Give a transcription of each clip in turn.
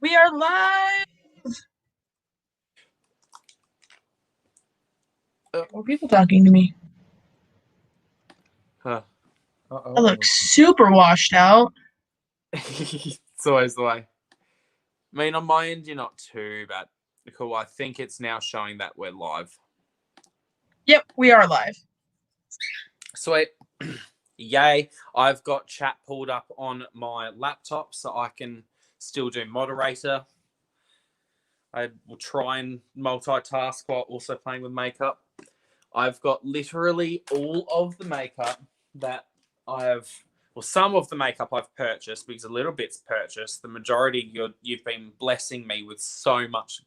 We are live. More people talking to me. Huh. I look super washed out. It's always the way. I mean, on my end, you're not too bad. Cool. I think it's now showing that we're live. Yep, we are live. Sweet. Yay. I've got chat pulled up on my laptop so I can still do moderator. I will try and multitask while also playing with makeup. I've got literally all of the makeup that I have. Well, some of the makeup I've purchased because a little bit's purchased. The majority you've been blessing me with so much.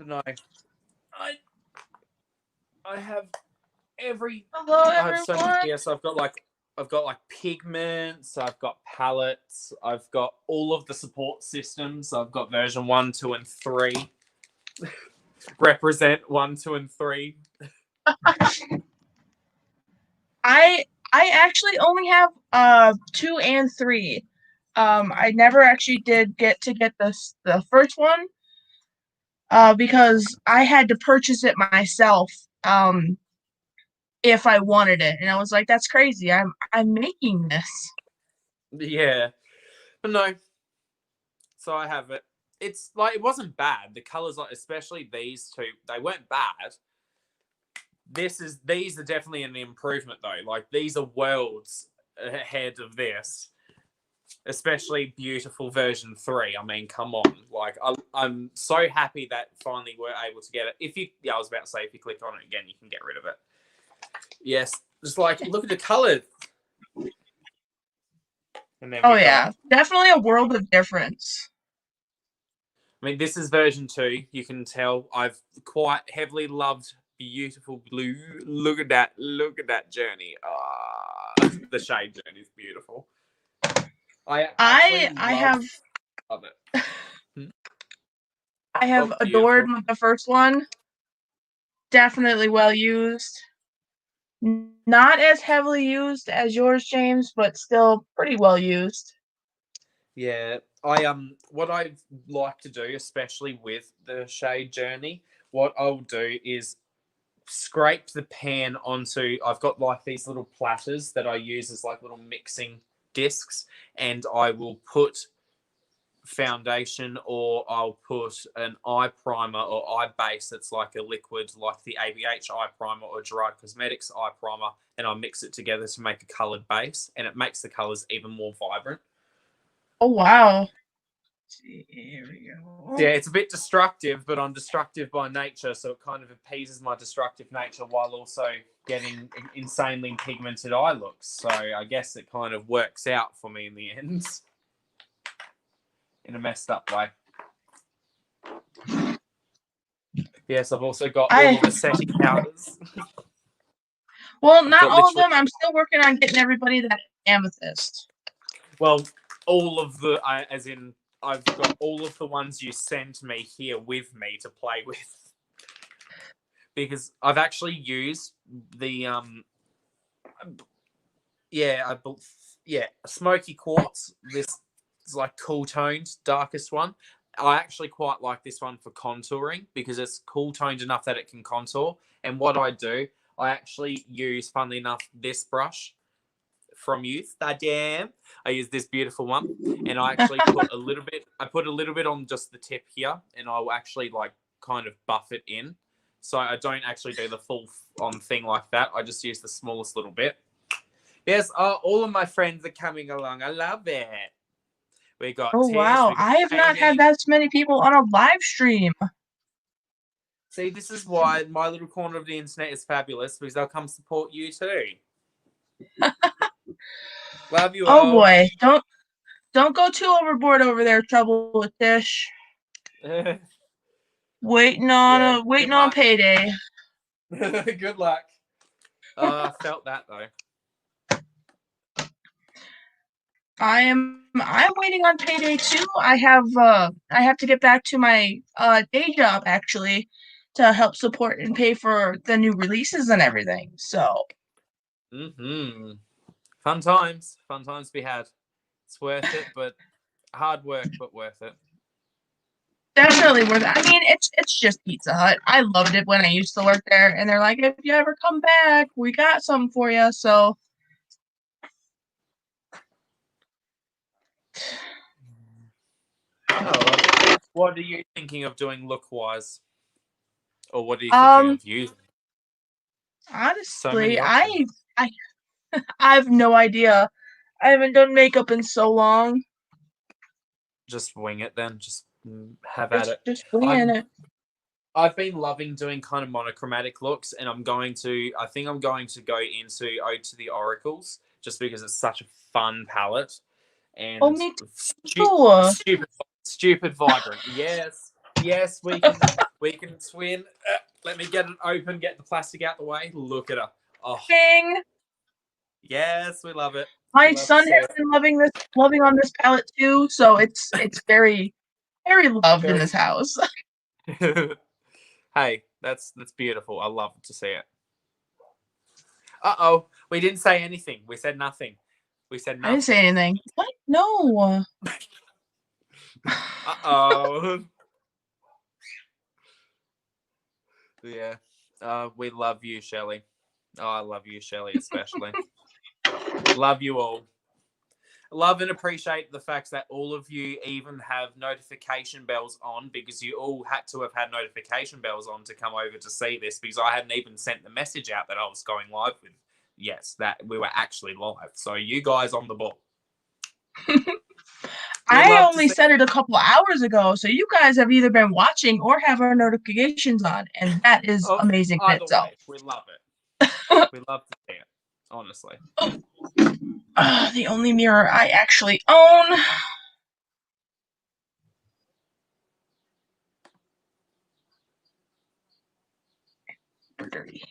No, I have every. Hello, I have so everyone. much. Yes, I've got like pigments. I've got palettes. I've got all of the support systems. I've got version 1, 2, and 3. Represent 1, 2, and 3. I actually only have 2 and 3. I never actually did get the first one because I had to purchase it myself if I wanted it, and I was like, that's crazy. I'm making this. Yeah, but no. So I have it. It's like it wasn't bad. The colors, like especially these two, they weren't bad. These are definitely an improvement though. Like these are worlds ahead of this. Especially beautiful version 3. I mean, come on. Like I'm so happy that finally we're able to get it. I was about to say if you click on it again, you can get rid of it. Yes, just like look at the colors. And then Yeah, definitely a world of difference. I mean, this is version 2. You can tell I've quite heavily loved beautiful blue. Look at that. Look at that journey. The shade journey is beautiful. I have love it. I have adored the first one. Definitely well used. Not as heavily used as yours, James, but still pretty well used. Yeah, what I like to do, especially with the shade journey, what I'll do is scrape the pan onto. I've got like these little platters that I use as like little mixing discs, and I will put foundation or I'll put an eye primer or eye base that's like a liquid, like the ABH eye primer or Gerard Cosmetics eye primer, and I mix it together to make a colored base, and it makes the colors even more vibrant. Oh, wow. Here we go. Yeah, it's a bit destructive, but I'm destructive by nature, so it kind of appeases my destructive nature while also getting insanely pigmented eye looks. So I guess it kind of works out for me in the end. In a messed up way. Yes, I've also got all of the setting powders. Well, not all of them. I'm still working on getting everybody that amethyst. Well, all of the, as in, I've got all of the ones you sent me here with me to play with. Because I've actually used the, smoky quartz. This is like cool toned, darkest one. I actually quite like this one for contouring because it's cool toned enough that it can contour. And what I do, I actually use, funnily enough, this brush from Youth. Damn. I use this beautiful one, and I actually put a little bit. I put a little bit on just the tip here, and I'll actually like kind of buff it in. So I don't actually do the full on thing like that. I just use the smallest little bit. Yes, all of my friends are coming along. I love it. We got Tish, wow. I have not had that many people on a live stream. See, this is why my little corner of the internet is fabulous, because they'll come support you too. Love you all. Oh boy, don't go too overboard over there, Trouble with Tish. Waiting on payday. Good luck. I felt that though. I'm waiting on payday too. I have to get back to my day job actually to help support and pay for the new releases and everything. So Fun times to be had. It's worth it, but hard work, but worth it. Definitely worth it. I mean, it's just Pizza Hut. I loved it when I used to work there, and they're like, if you ever come back, we got something for you. So, Oh, what are you thinking of doing look-wise? Or what are you thinking of using? So many honestly, options. I I have no idea. I haven't done makeup in so long. Just wing it then. Just have at it. Just winging it. I've been loving doing kind of monochromatic looks, and I think I'm going to go into Ode to the Oracles, just because it's such a fun palette. And Oh, me too. stupid vibrant. Yes, we can twin. Let me get it open, get the plastic out the way. Look at her. Oh, Ding. yes, we love it. My son has been loving on this palette too, so it's very, very loved in this house. Hey, that's beautiful. I love to see it. Uh-oh, we didn't say anything. We said nothing. I didn't say anything. What? No. Uh-oh. Yeah. We love you, Shelley. Oh, I love you, Shelley, especially. Love you all. Love and appreciate the fact that all of you even have notification bells on, because you all had to have had notification bells on to come over to see this, because I hadn't even sent the message out that I was going live with. Yes, that we were actually live. So you guys on the ball. I only said it a couple of hours ago, so you guys have either been watching or have our notifications on, and that is amazing in itself. Way, we love it. We love to see it, honestly. The only mirror I actually own. Dirty.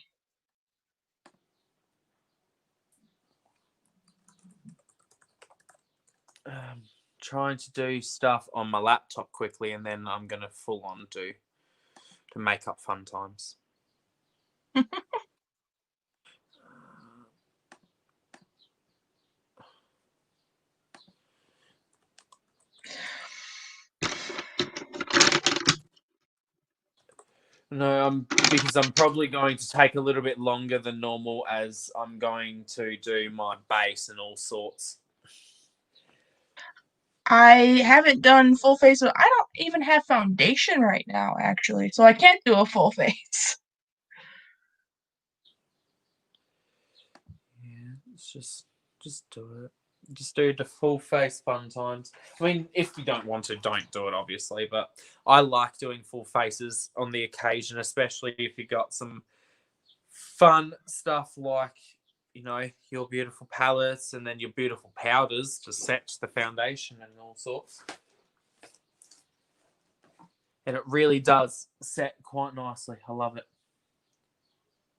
Trying to do stuff on my laptop quickly, and then I'm going to full on do to make up fun times. No, because I'm probably going to take a little bit longer than normal, as I'm going to do my base and all sorts. I haven't done full face. I don't even have foundation right now, actually, so I can't do a full face. Yeah, it's just do it. Just do the full face fun times. I mean, if you don't want to, don't do it, obviously. But I like doing full faces on the occasion, especially if you got some fun stuff like, you know, your beautiful palettes and then your beautiful powders to set the foundation and all sorts. And it really does set quite nicely. I love it.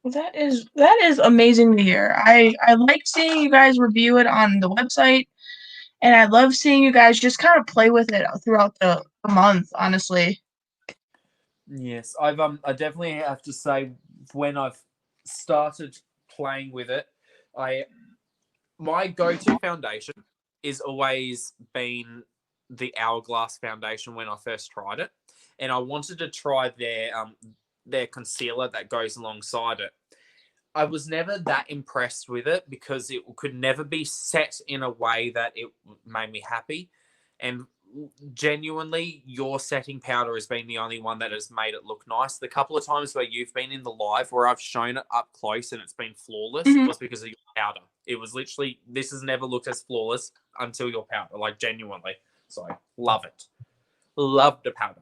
That is amazing to hear. I like seeing you guys review it on the website, and I love seeing you guys just kind of play with it throughout the month, honestly. Yes, I definitely have to say, when I've started playing with it, my go-to foundation is always been the Hourglass foundation when I first tried it, and I wanted to try their concealer that goes alongside it. I was never that impressed with it because it could never be set in a way that it made me happy. And genuinely, your setting powder has been the only one that has made it look nice. The couple of times where you've been in the live where I've shown it up close and it's been flawless was because of your powder. It was literally, this has never looked as flawless until your powder, like genuinely. So, love it. Love the powder.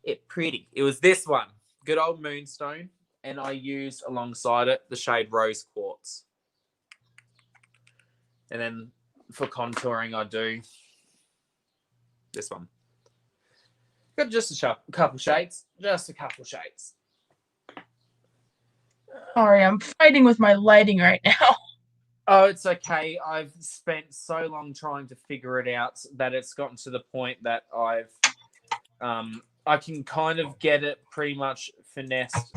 It pretty. It was this one. Good old Moonstone. And I used alongside it the shade Rose Quartz. And then for contouring, I do this one. Got just a couple shades. Just a couple shades. Sorry, I'm fighting with my lighting right now. Oh, it's okay. I've spent so long trying to figure it out that it's gotten to the point that I can kind of get it pretty much finessed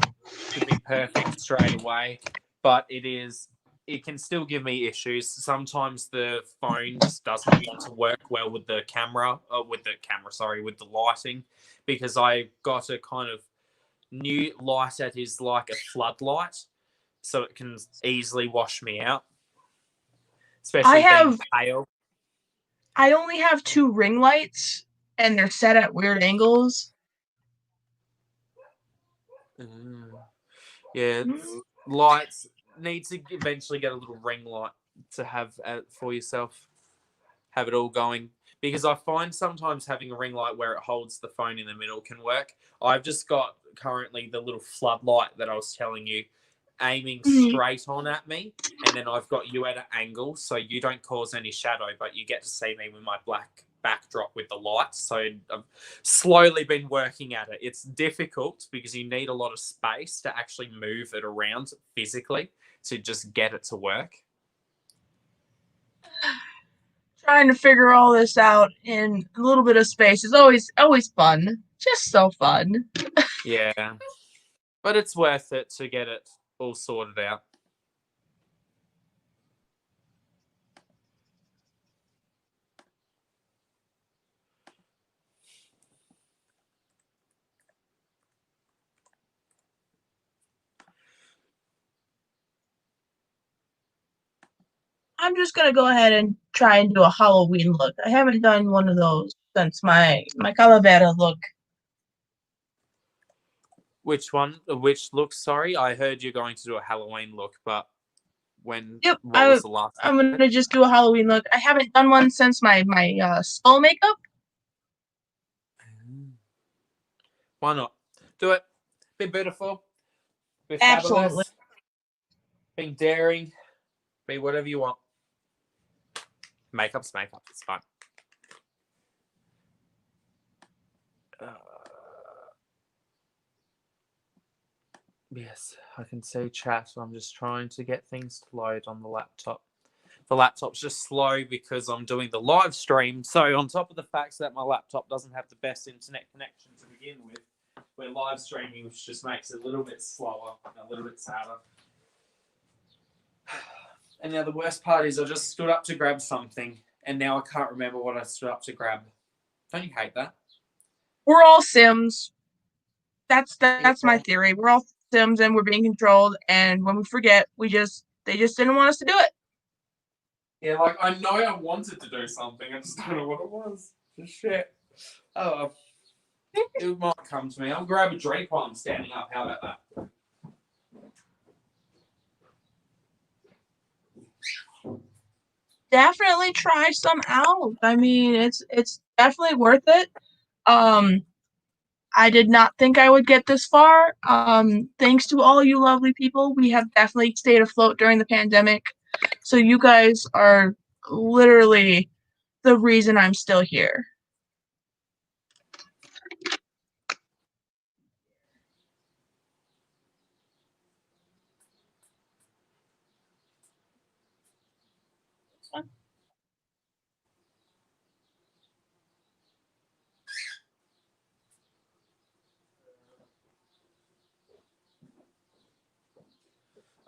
to be perfect straight away, but it is it can still give me issues. Sometimes the phone just doesn't want to work well with the camera, with the lighting, because I got a kind of new light that is like a floodlight, so it can easily wash me out, especially being pale. I only have 2 ring lights, and they're set at weird angles. Yeah, lights need to eventually get a little ring light to have for yourself. Have it all going, because I find sometimes having a ring light where it holds the phone in the middle can work. I've just got currently the little floodlight that I was telling you aiming straight on at me, and then I've got you at an angle so you don't cause any shadow, but you get to see me with my black backdrop with the lights. So I've slowly been working at it. It's difficult because you need a lot of space to actually move it around physically to just get it to work. Trying to figure all this out in a little bit of space is always fun. Just so fun. Yeah. But it's worth it to get it all sorted out. I'm just gonna go ahead and try and do a Halloween look. I haven't done one of those since my Calavera look. Which one? Which look? Sorry, I heard you're going to do a Halloween look, but when? Yep, What was the last? I'm gonna just do a Halloween look. I haven't done one since my skull makeup. Why not? Do it. Be beautiful. Be Absolutely. fabulous. Be daring. Be whatever you want. Makeup's makeup. It's fine. Yes, I can see chat. So I'm just trying to get things to load on the laptop. The laptop's just slow because I'm doing the live stream. So on top of the fact that my laptop doesn't have the best internet connection to begin with, we're live streaming, which just makes it a little bit slower and a little bit sadder. And now the worst part is I just stood up to grab something, and now I can't remember what I stood up to grab. Don't you hate that? We're all Sims. That's my theory. We're all Sims and we're being controlled, and when we forget, they just didn't want us to do it. Yeah, like I know I wanted to do something, I just don't know what it was. Shit. Oh, it might come to me. I'll grab a drink while I'm standing up. How about that? Definitely try some out. I mean, it's definitely worth it. I did not think I would get this far. Thanks to all you lovely people, we have definitely stayed afloat during the pandemic. So you guys are literally the reason I'm still here.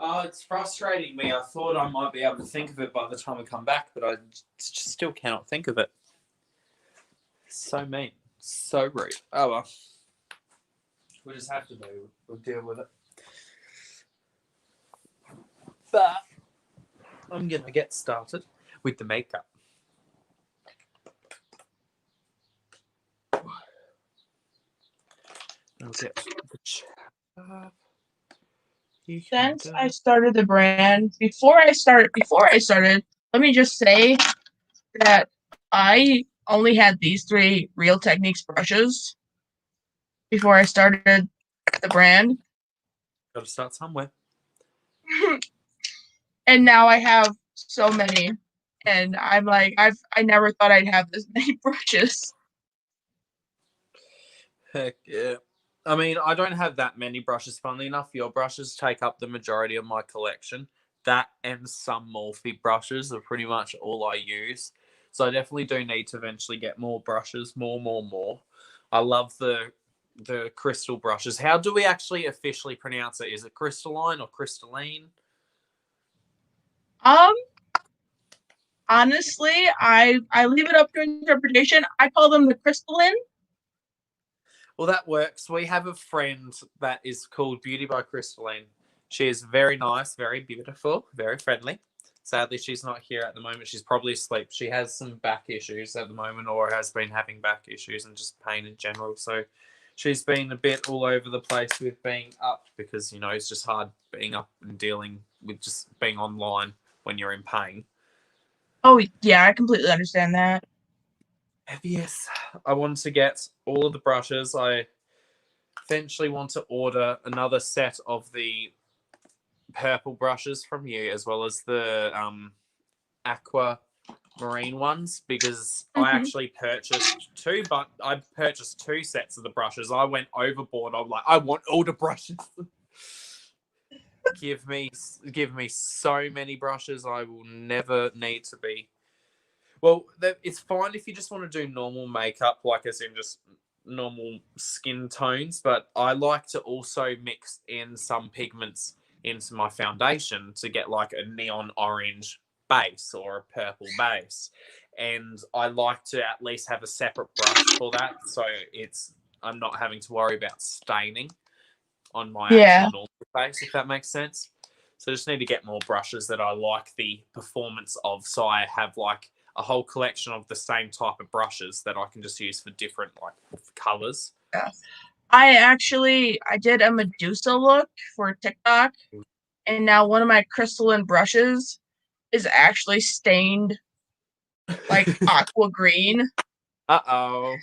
Oh, it's frustrating me. I thought I might be able to think of it by the time I come back, but I just still cannot think of it. So mean. So rude. Oh well. We just have to do. We'll deal with it. But I'm going to get started with the makeup. I'll get the chat up. Since I started the brand, before I started, let me just say that I only had these 3 Real Techniques brushes before I started the brand. Got to start somewhere. And now I have so many, and I'm like, I never thought I'd have this many brushes. Heck yeah. I mean, I don't have that many brushes. Funnily enough, your brushes take up the majority of my collection. That and some Morphe brushes are pretty much all I use. So I definitely do need to eventually get more brushes, more. I love the crystal brushes. How do we actually officially pronounce it? Is it crystalline or crystalline? Honestly, I leave it up to interpretation. I call them the crystalline. Well, that works. We have a friend that is called Beauty by Crystalline. She is very nice, very beautiful, very friendly. Sadly, she's not here at the moment. She's probably asleep. She has some back issues at the moment, or has been having back issues and just pain in general. So she's been a bit all over the place with being up because, it's just hard being up and dealing with just being online when you're in pain. Oh, yeah, I completely understand that. Yes, I want to get all of the brushes. I eventually want to order another set of the purple brushes from you, as well as the aqua marine ones, because I actually purchased two, but I purchased two sets of the brushes. I went overboard. I'm like, I want all the brushes. give me so many brushes. I will never need to be. Well, it's fine if you just want to do normal makeup, like as in just normal skin tones, but I like to also mix in some pigments into my foundation to get like a neon orange base or a purple base. And I like to at least have a separate brush for that, so I'm not having to worry about staining on my actual normal face, if that makes sense. So I just need to get more brushes that I like the performance of, so I have like a whole collection of the same type of brushes that I can just use for different like colors. Yeah. I did a Medusa look for TikTok, and now one of my crystalline brushes is actually stained like aqua green. Uh-oh.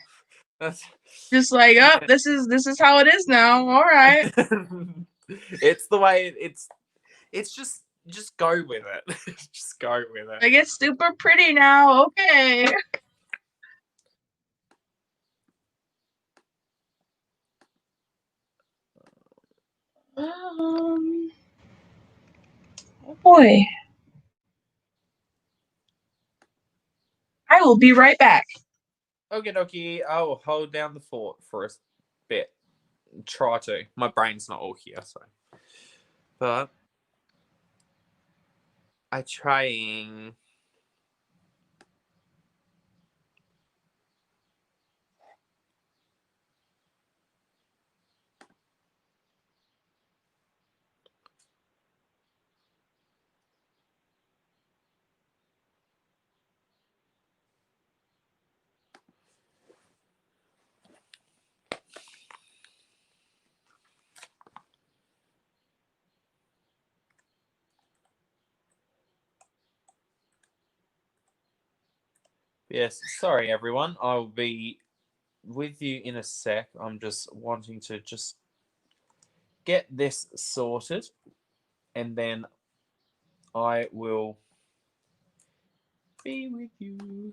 That's Just like, oh, this is how it is now. All right. It's the way it's just go with it. Just go with it. Like, it's super pretty now. Okay. Oh boy. I will be right back. Okie dokie. I'll hold down the fort for a bit. Try to. My brain's not all here, so. But I trying. Yes, sorry everyone. I'll be with you in a sec. I'm just wanting to just get this sorted, and then I will be with you.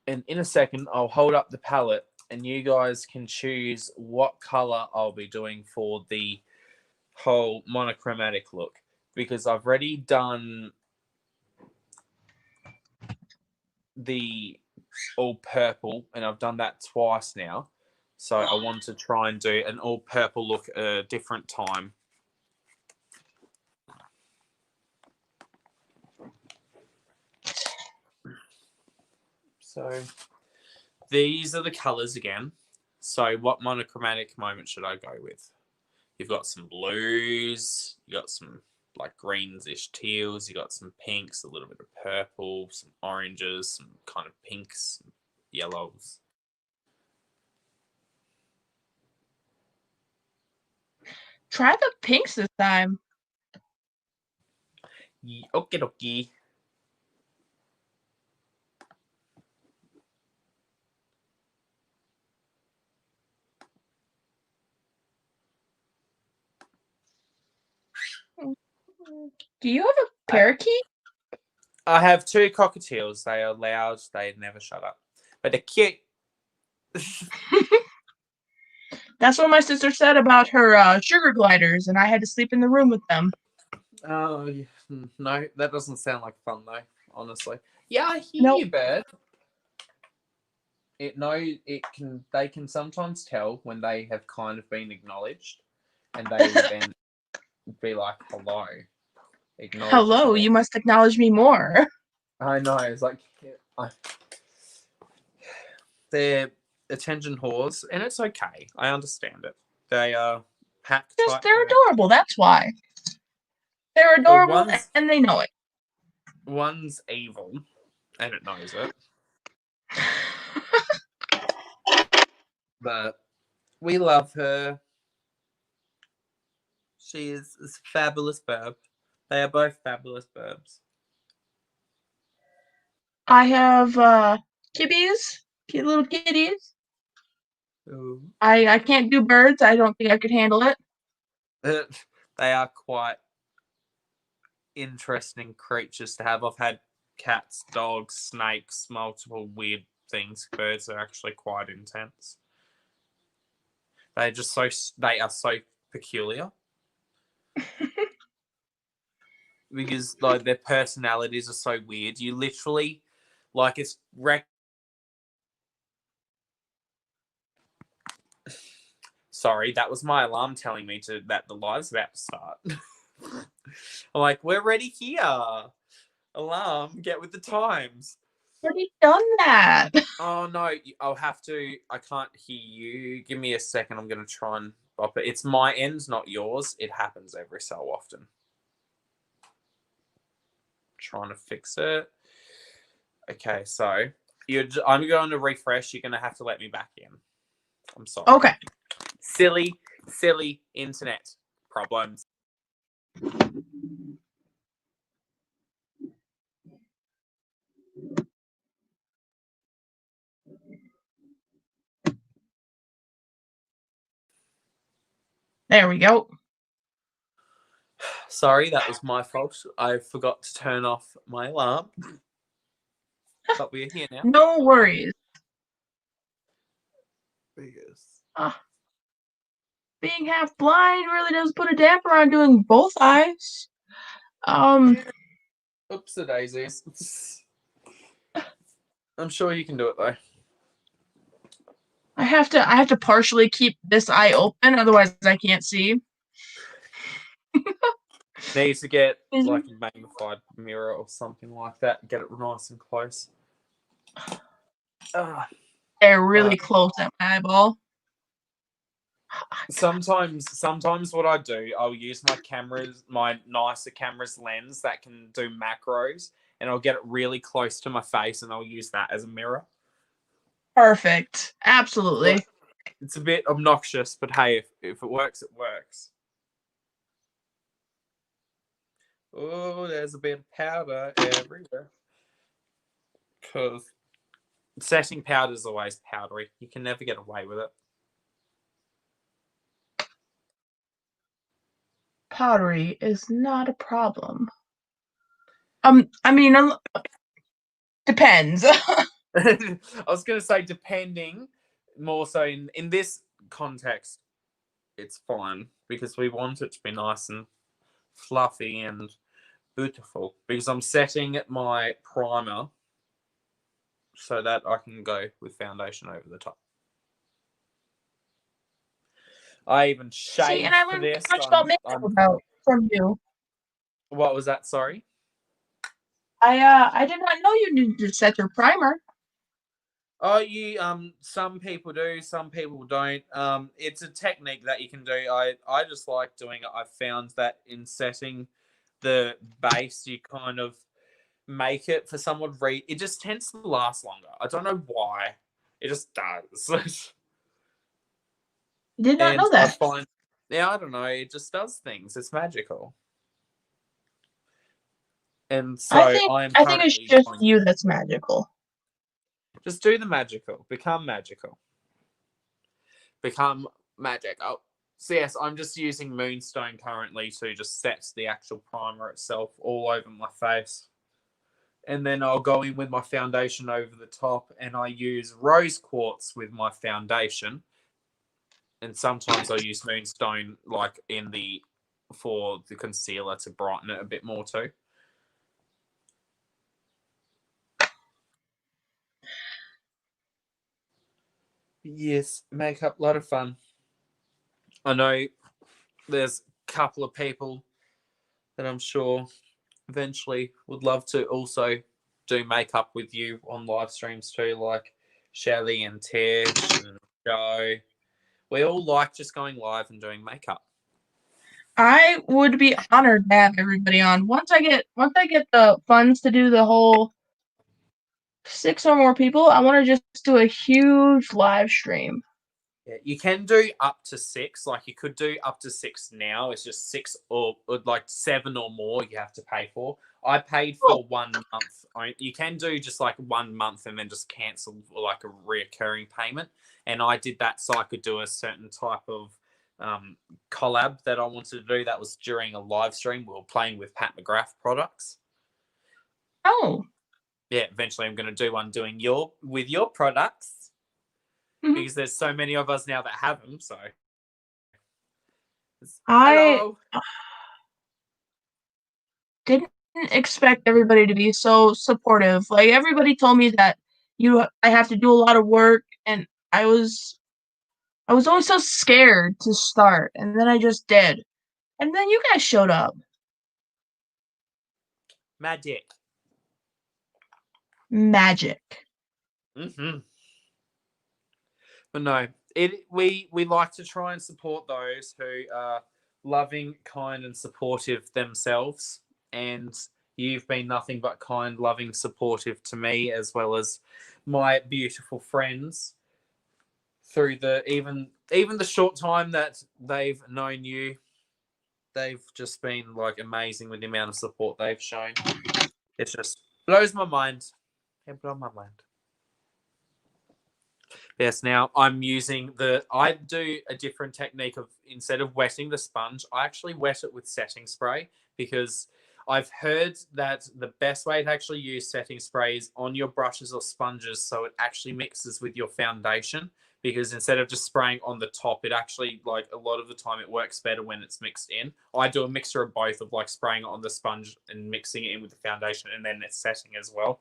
And in a second, I'll hold up the palette and you guys can choose what color I'll be doing for the whole monochromatic look, because I've already done the all purple and I've done that twice now. So I want to try and do an all purple look at a different time. So these are the colors again. So what monochromatic moment should I go with? You've got some blues, you got some like greens-ish teals, you got some pinks, a little bit of purple, some oranges, some kind of pinks, some yellows. Try the pinks this time. Okie dokie. Do you have a parakeet? I have two cockatiels. They are loud. They never shut up. But they're cute. That's what my sister said about her sugar gliders, and I had to sleep in the room with them. Oh, no, that doesn't sound like fun, though, honestly. Yeah, I hear Nope. you, bird. They can sometimes tell when they have kind of been acknowledged. and they would then be like, "Hello, acknowledge Hello, you must acknowledge me more. I know. It's like they're attention whores, and it's okay. I understand it. They are pack type. They're adorable. That's why. They're adorable, and they know it. One's evil, and it knows it. But we love her. She is a fabulous burb. They are both fabulous burbs. I have kitties, cute little kitties. Ooh. I can't do birds. I don't think I could handle it. They are quite interesting creatures to have. I've had cats, dogs, snakes, multiple weird things. Birds are actually quite intense. They are so peculiar. Because like their personalities are so weird. You literally like it's Sorry, that was my alarm telling me that the live's about to start. I'm like, we're ready here. Alarm, get with the times. Already done that. Oh no, I'll have to. I can't hear you. Give me a second. I'm gonna try and bop it. It's my end, not yours. It happens every so often. Trying to fix it. Okay, so I'm going to refresh. You're gonna have to let me back in. I'm sorry. Okay. Silly internet problems. There we go. Sorry, that was my fault. I forgot to turn off my alarm. But we're here now. No worries. Being half blind really does put a damper on doing both eyes. Oops, the daisies. I'm sure you can do it though. I have to partially keep this eye open, otherwise I can't see. Need to get like a magnified mirror or something like that. Get it nice and close. They're really close at my eyeball. Sometimes what I do, I'll use my nicer camera's lens that can do macros, and I'll get it really close to my face, and I'll use that as a mirror. Perfect. Absolutely. Look, it's a bit obnoxious, but hey, if it works, it works. Oh, there's a bit of powder everywhere. Because setting powder is always powdery. You can never get away with it. Powdery is not a problem. I mean, depends. I was going to say depending, more so in this context, it's fine because we want it to be nice and fluffy and beautiful because I'm setting my primer so that I can go with foundation over the top. I even shaved See, and I for learned this. much about makeup from you. What was that? Sorry. I did not know you needed to set your primer. Oh, some people do, some people don't. It's a technique that you can do. I just like doing it. I've found that in setting the base, you kind of make it for someone it just tends to last longer. I don't know why. It just does. Did not know that. I don't know. It just does things. It's magical. And so I think it's just you that's magical. Just do the magical. Become magical. Become magical. So yes, I'm just using Moonstone currently to just set the actual primer itself all over my face. And then I'll go in with my foundation over the top, and I use rose quartz with my foundation. And sometimes I'll use Moonstone like for the concealer to brighten it a bit more too. Yes, makeup, a lot of fun. I know there's a couple of people that I'm sure eventually would love to also do makeup with you on live streams too, like Shelly and Tish and Joe. We all like just going live and doing makeup. I would be honored to have everybody on. Once I get the funds to do the whole 6 or more people, I want to just do a huge live stream. Yeah, you can do up to 6. Like you could do up to 6 now. It's just 6 or like 7 or more you have to pay for. I paid for 1 month. You can do just like 1 month and then just cancel like a reoccurring payment. And I did that so I could do a certain type of collab that I wanted to do. That was during a live stream. We were playing with Pat McGrath products. Oh. Yeah, eventually I'm going to do one doing with your products. Because there's so many of us now that have them. So I didn't expect everybody to be so supportive. Like everybody told me that I have to do a lot of work, and I was always so scared to start, and then I just did. And then you guys showed up. Magic. But no, we like to try and support those who are loving, kind, and supportive themselves. And you've been nothing but kind, loving, supportive to me, as well as my beautiful friends through even the short time that they've known you. They've just been like amazing with the amount of support they've shown. It just blows my mind. It blows my mind. Yes, now I'm using I do a different technique of, instead of wetting the sponge, I actually wet it with setting spray, because I've heard that the best way to actually use setting spray is on your brushes or sponges, so it actually mixes with your foundation, because instead of just spraying on the top, it actually, like, a lot of the time it works better when it's mixed in. I do a mixture of both, of like spraying it on the sponge and mixing it in with the foundation, and then it's setting as well.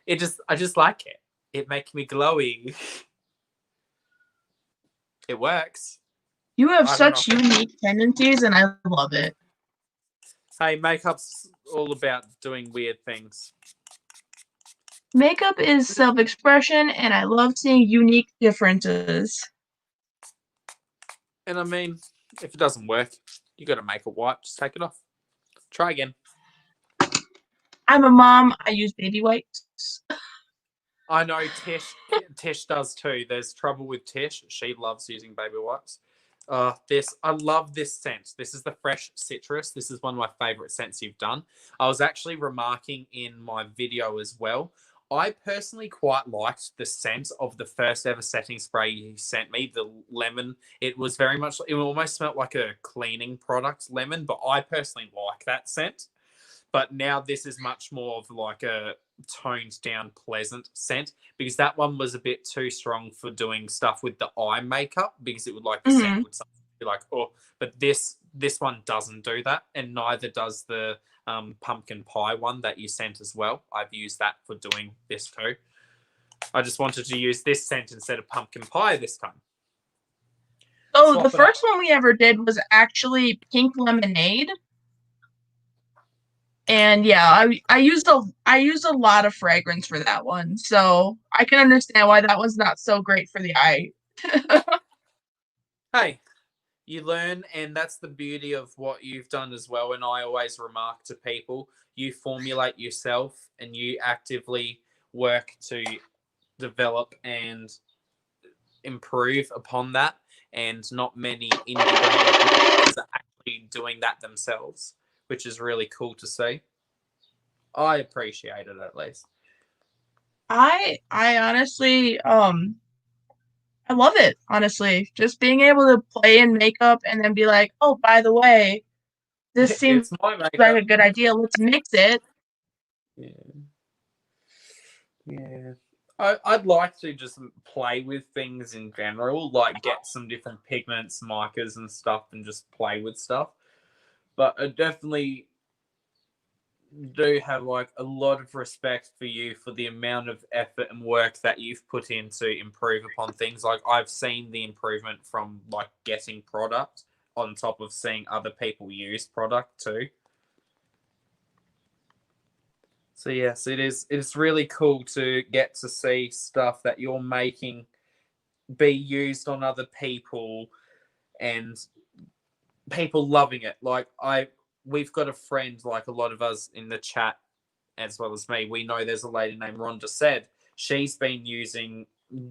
I just like it. It makes me glowy. It works. You have such unique tendencies, and I love it. Hey, makeup's all about doing weird things. Makeup is self-expression, and I love seeing unique differences. And I mean, if it doesn't work, you got to make it wipe. Just take it off. Try again. I'm a mom. I use baby wipes. I know Tish does too. There's trouble with Tish. She loves using baby wipes. I love this scent. This is the fresh citrus. This is one of my favorite scents you've done. I was actually remarking in my video as well. I personally quite liked the scent of the first ever setting spray you sent me, the lemon. It was very much, it almost smelled like a cleaning product, lemon, but I personally like that scent. But now this is much more of like a toned down pleasant scent, because that one was a bit too strong for doing stuff with the eye makeup, because it would like the scent would be like, oh, but this one doesn't do that, and neither does the pumpkin pie one that you sent as well. I've used that for doing this too. I just wanted to use this scent instead of pumpkin pie this time. Oh, the first one we ever did was actually pink lemonade. And yeah, I used a lot of fragrance for that one, so I can understand why that was not so great for the eye. Hey, you learn, and that's the beauty of what you've done as well. And I always remark to people, you formulate yourself and you actively work to develop and improve upon that, and not many individuals are actually doing that themselves, which is really cool to see. I appreciate it, at least. I honestly I love it, honestly. Just being able to play in makeup and then be like, oh, by the way, this seems like a good idea. Let's mix it. Yeah. I'd like to just play with things in general, like get some different pigments, markers and stuff, and just play with stuff. But I definitely do have like a lot of respect for you for the amount of effort and work that you've put in to improve upon things. Like, I've seen the improvement from like getting product on top of seeing other people use product too. So yes, it's really cool to get to see stuff that you're making be used on other people and people loving it. Like we've got a friend, like a lot of us in the chat as well as me, we know there's a lady named Rhonda said. She's been using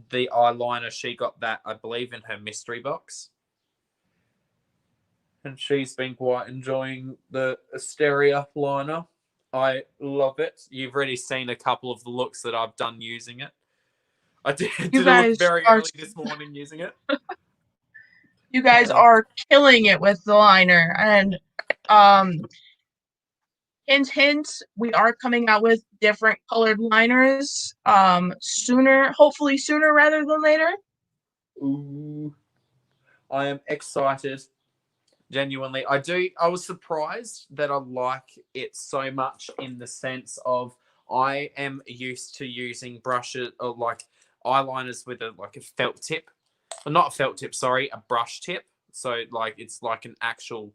the eyeliner. She got that, I believe, in her mystery box. And she's been quite enjoying the Asteria liner. I love it. You've already seen a couple of the looks that I've done using it. I did a look very early this morning using it. You guys are killing it with the liner. And hint, we are coming out with different colored liners hopefully sooner rather than later. Ooh. I am excited. Genuinely. I was surprised that I like it so much in the sense of I am used to using brushes or like eyeliners with a felt tip. Well, not a felt tip, sorry, a brush tip. So like it's like an actual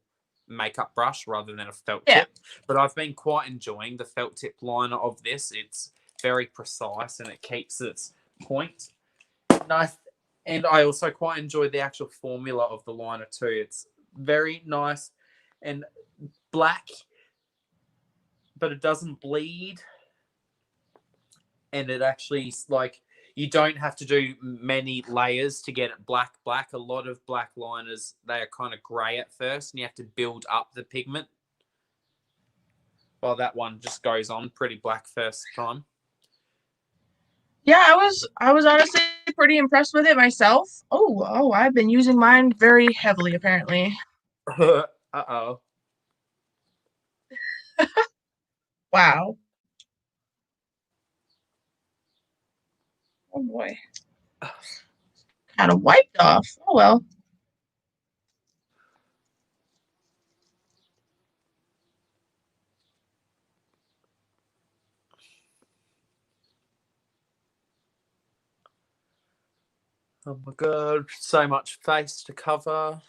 makeup brush rather than a felt tip. But I've been quite enjoying the felt tip liner of this. It's very precise and it keeps its point. Nice. And I also quite enjoy the actual formula of the liner too. It's very nice and black, but it doesn't bleed. And it actually, like, you don't have to do many layers to get it black. A lot of black liners, they are kind of grey at first, and you have to build up the pigment. While that one just goes on pretty black first time. Yeah, I was honestly pretty impressed with it myself. Oh, I've been using mine very heavily apparently. Uh-oh. Wow. Oh boy. Kind of wiped off. Oh well. Oh my god, so much face to cover.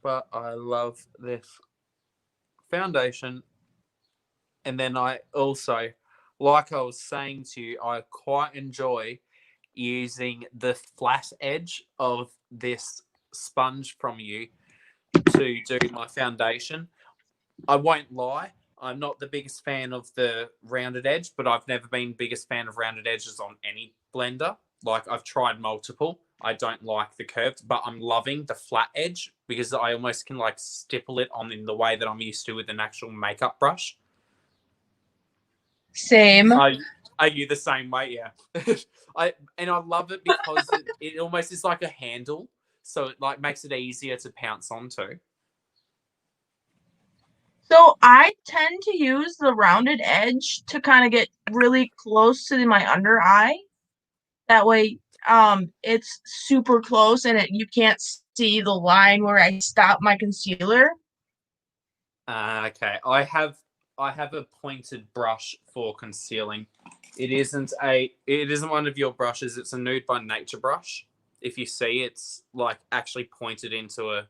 But I love this foundation. And then I also, like I was saying to you, I quite enjoy using the flat edge of this sponge from you to do my foundation. I won't lie, I'm not the biggest fan of the rounded edge, but I've never been biggest fan of rounded edges on any blender. Like I've tried multiple. I don't like the curved, but I'm loving the flat edge because I almost can like stipple it on in the way that I'm used to with an actual makeup brush. Same. Are you the same way? Yeah. I love it because it almost is like a handle, so it like makes it easier to pounce onto. So I tend to use the rounded edge to kind of get really close to my under eye. That way, it's super close and you can't see the line where I stop my concealer. Okay. I have a pointed brush for concealing. It isn't one of your brushes. It's a Nude by Nature brush. If you see, it's like actually pointed into a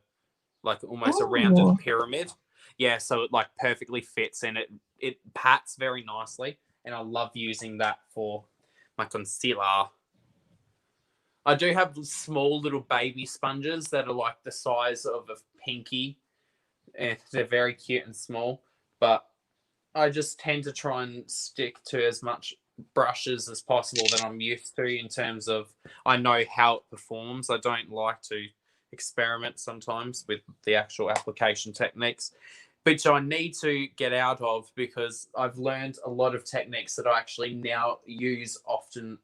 like almost a rounded pyramid. Yeah, so it like perfectly fits and it pats very nicely. And I love using that for my concealer. I do have small little baby sponges that are like the size of a pinky. And they're very cute and small. But I just tend to try and stick to as much brushes as possible that I'm used to in terms of I know how it performs. I don't like to experiment sometimes with the actual application techniques, which I need to get out of because I've learned a lot of techniques that I actually now use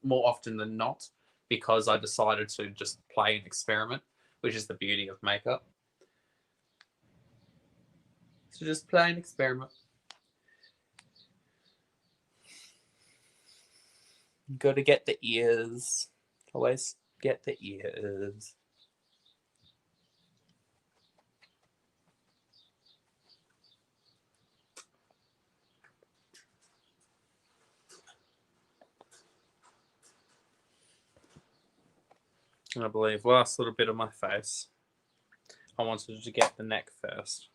more often than not, because I decided to just play and experiment, which is the beauty of makeup. So just play and experiment. Got to get the ears. Always get the ears. I believe last little bit of my face. I wanted to get the neck first.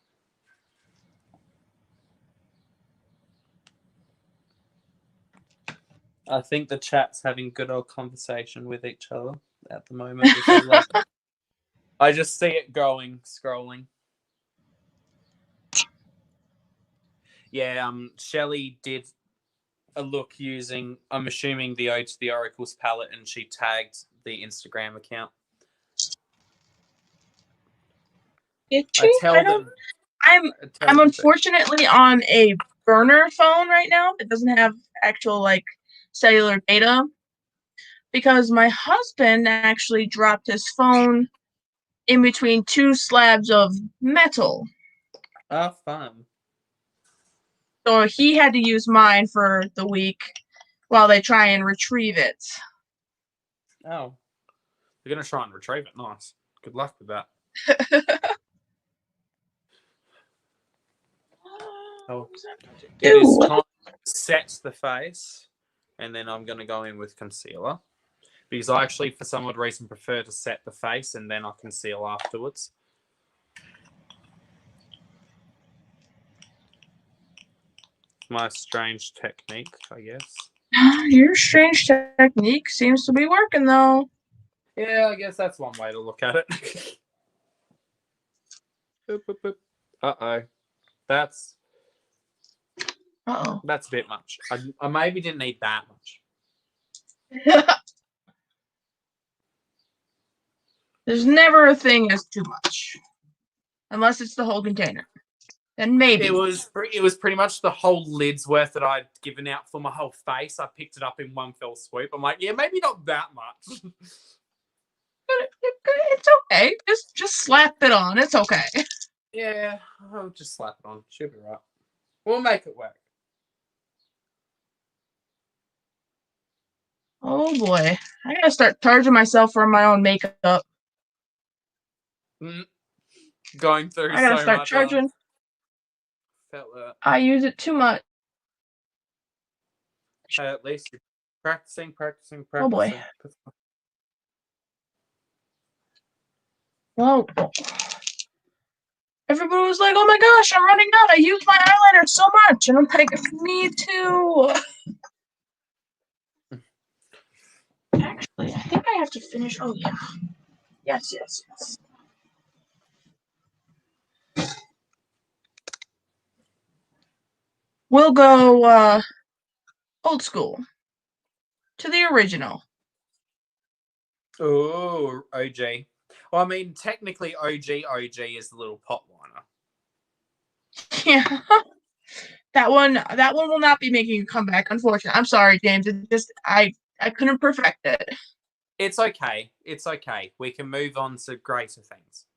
I think the chat's having good old conversation with each other at the moment, which I love. I just see it going, scrolling. Yeah, Shelley did a look using, I'm assuming, the Ode to the Oracles palette, and she tagged the Instagram account. Did she? I'm unfortunately on a burner phone right now. It doesn't have actual like cellular data because my husband actually dropped his phone in between two slabs of metal. Oh, fun. So he had to use mine for the week while they try and retrieve it. Oh. They're going to try and retrieve it. Nice. Good luck with that. Oh, it is time to set the face, and then I'm going to go in with concealer. Because I actually, for some odd reason, prefer to set the face and then I conceal afterwards. My strange technique, I guess. Your strange technique seems to be working, though. Yeah, I guess that's one way to look at it. Boop, boop, boop. Uh-oh. That's a bit much. I maybe didn't need that much. There's never a thing as too much. Unless it's the whole container. Then maybe. It was pretty much the whole lid's worth that I'd given out for my whole face. I picked it up in one fell swoop. I'm like, yeah, maybe not that much. It's okay. Just slap it on. It's okay. Yeah, I'll just slap it on. Should be right. We'll make it work. Oh boy. I gotta start charging myself for my own makeup. Going through I gotta start charging. Felt that. I use it too much. At least you're practicing. Oh boy. Well, everybody was like, oh my gosh, I'm running out. I use my eyeliner so much. And I'm like, me too. Actually, I think I have to finish. Oh, yeah. Yes. We'll go old school to the original. Oh, OG. Well, I mean, technically, OG is the little pot liner. Yeah. That one will not be making a comeback, unfortunately. I'm sorry, James. It just I couldn't perfect it. It's okay. We can move on to greater things.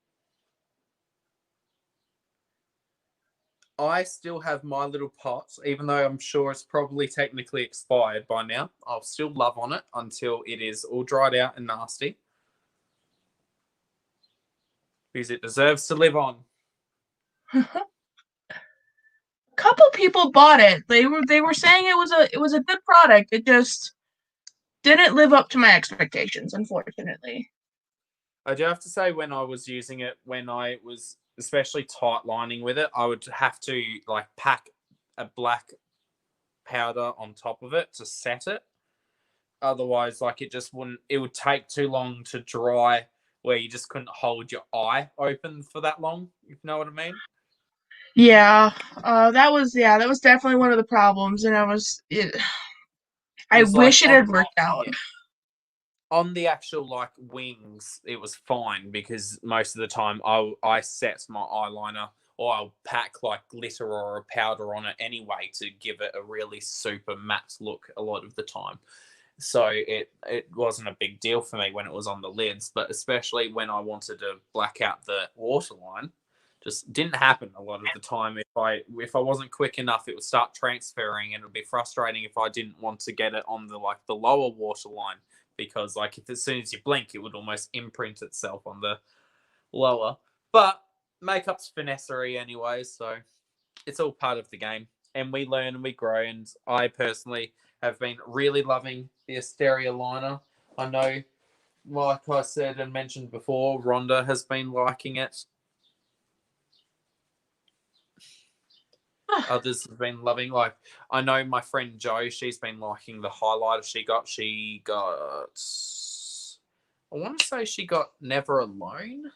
I still have my little pot, even though I'm sure it's probably technically expired by now. I'll still love on it until it is all dried out and nasty. Because it deserves to live on. A couple people bought it. They were saying it was a good product. It just didn't live up to my expectations, unfortunately. I do have to say, when I was using it, when I was especially tight lining with it, I would have to like pack a black powder on top of it to set it. Otherwise, like it would take too long to dry, where you just couldn't hold your eye open for that long. You know what I mean? Yeah, that was definitely one of the problems, and I wish it had worked out. Yeah. On the actual like wings, it was fine because most of the time I set my eyeliner, or I'll pack like glitter or a powder on it anyway to give it a really super matte look a lot of the time. So it wasn't a big deal for me when it was on the lids, but especially when I wanted to black out the waterline, just didn't happen a lot of the time. If I wasn't quick enough, it would start transferring, and it would be frustrating if I didn't want to get it on the lower waterline, because like if as soon as you blink, it would almost imprint itself on the lower. But makeup's finessery anyway, so it's all part of the game, and we learn and we grow. And I personally have been really loving the Asteria liner. I know, like I said and mentioned before, Rhonda has been liking it. others have been loving. Like, I know my friend Jo, she's been liking the highlighter she got. I want to say she got Never Alone.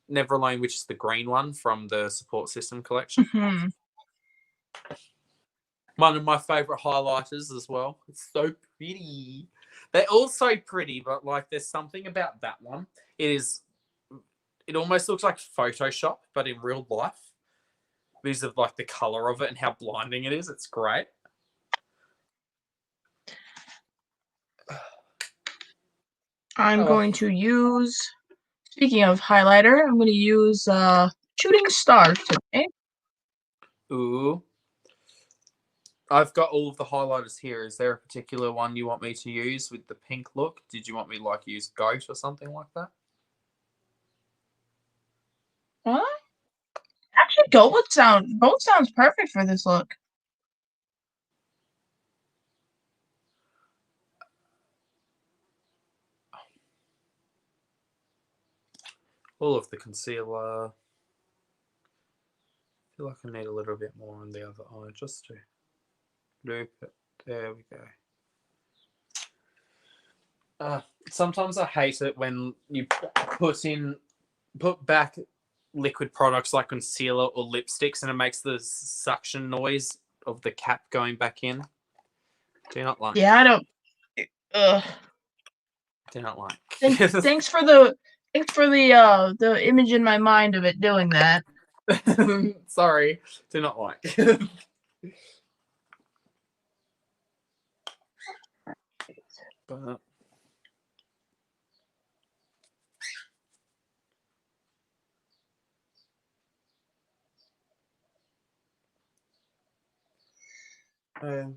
Never Alone, which is the green one from the Support System collection. Mhm. One of my favorite highlighters as well. It's so pretty. They're all so pretty, but like there's something about that one. It almost looks like Photoshop, but in real life. Because of like the color of it and how blinding it is. It's great. I'm going to use, speaking of highlighter, I'm going to use Shooting Stars today. Ooh. I've got all of the highlighters here. Is there a particular one you want me to use with the pink look? Did you want me to like use Goat or something like that? Actually, Goat sounds perfect for this look. All of the concealer. I feel like I need a little bit more on the other eye just to loop it. There we go. Sometimes I hate it when you put back liquid products like concealer or lipsticks and it makes the suction noise of the cap going back in. Do you not like? Yeah, I don't. Do not like. Thanks for the image in my mind of it doing that. Sorry, do not like. But there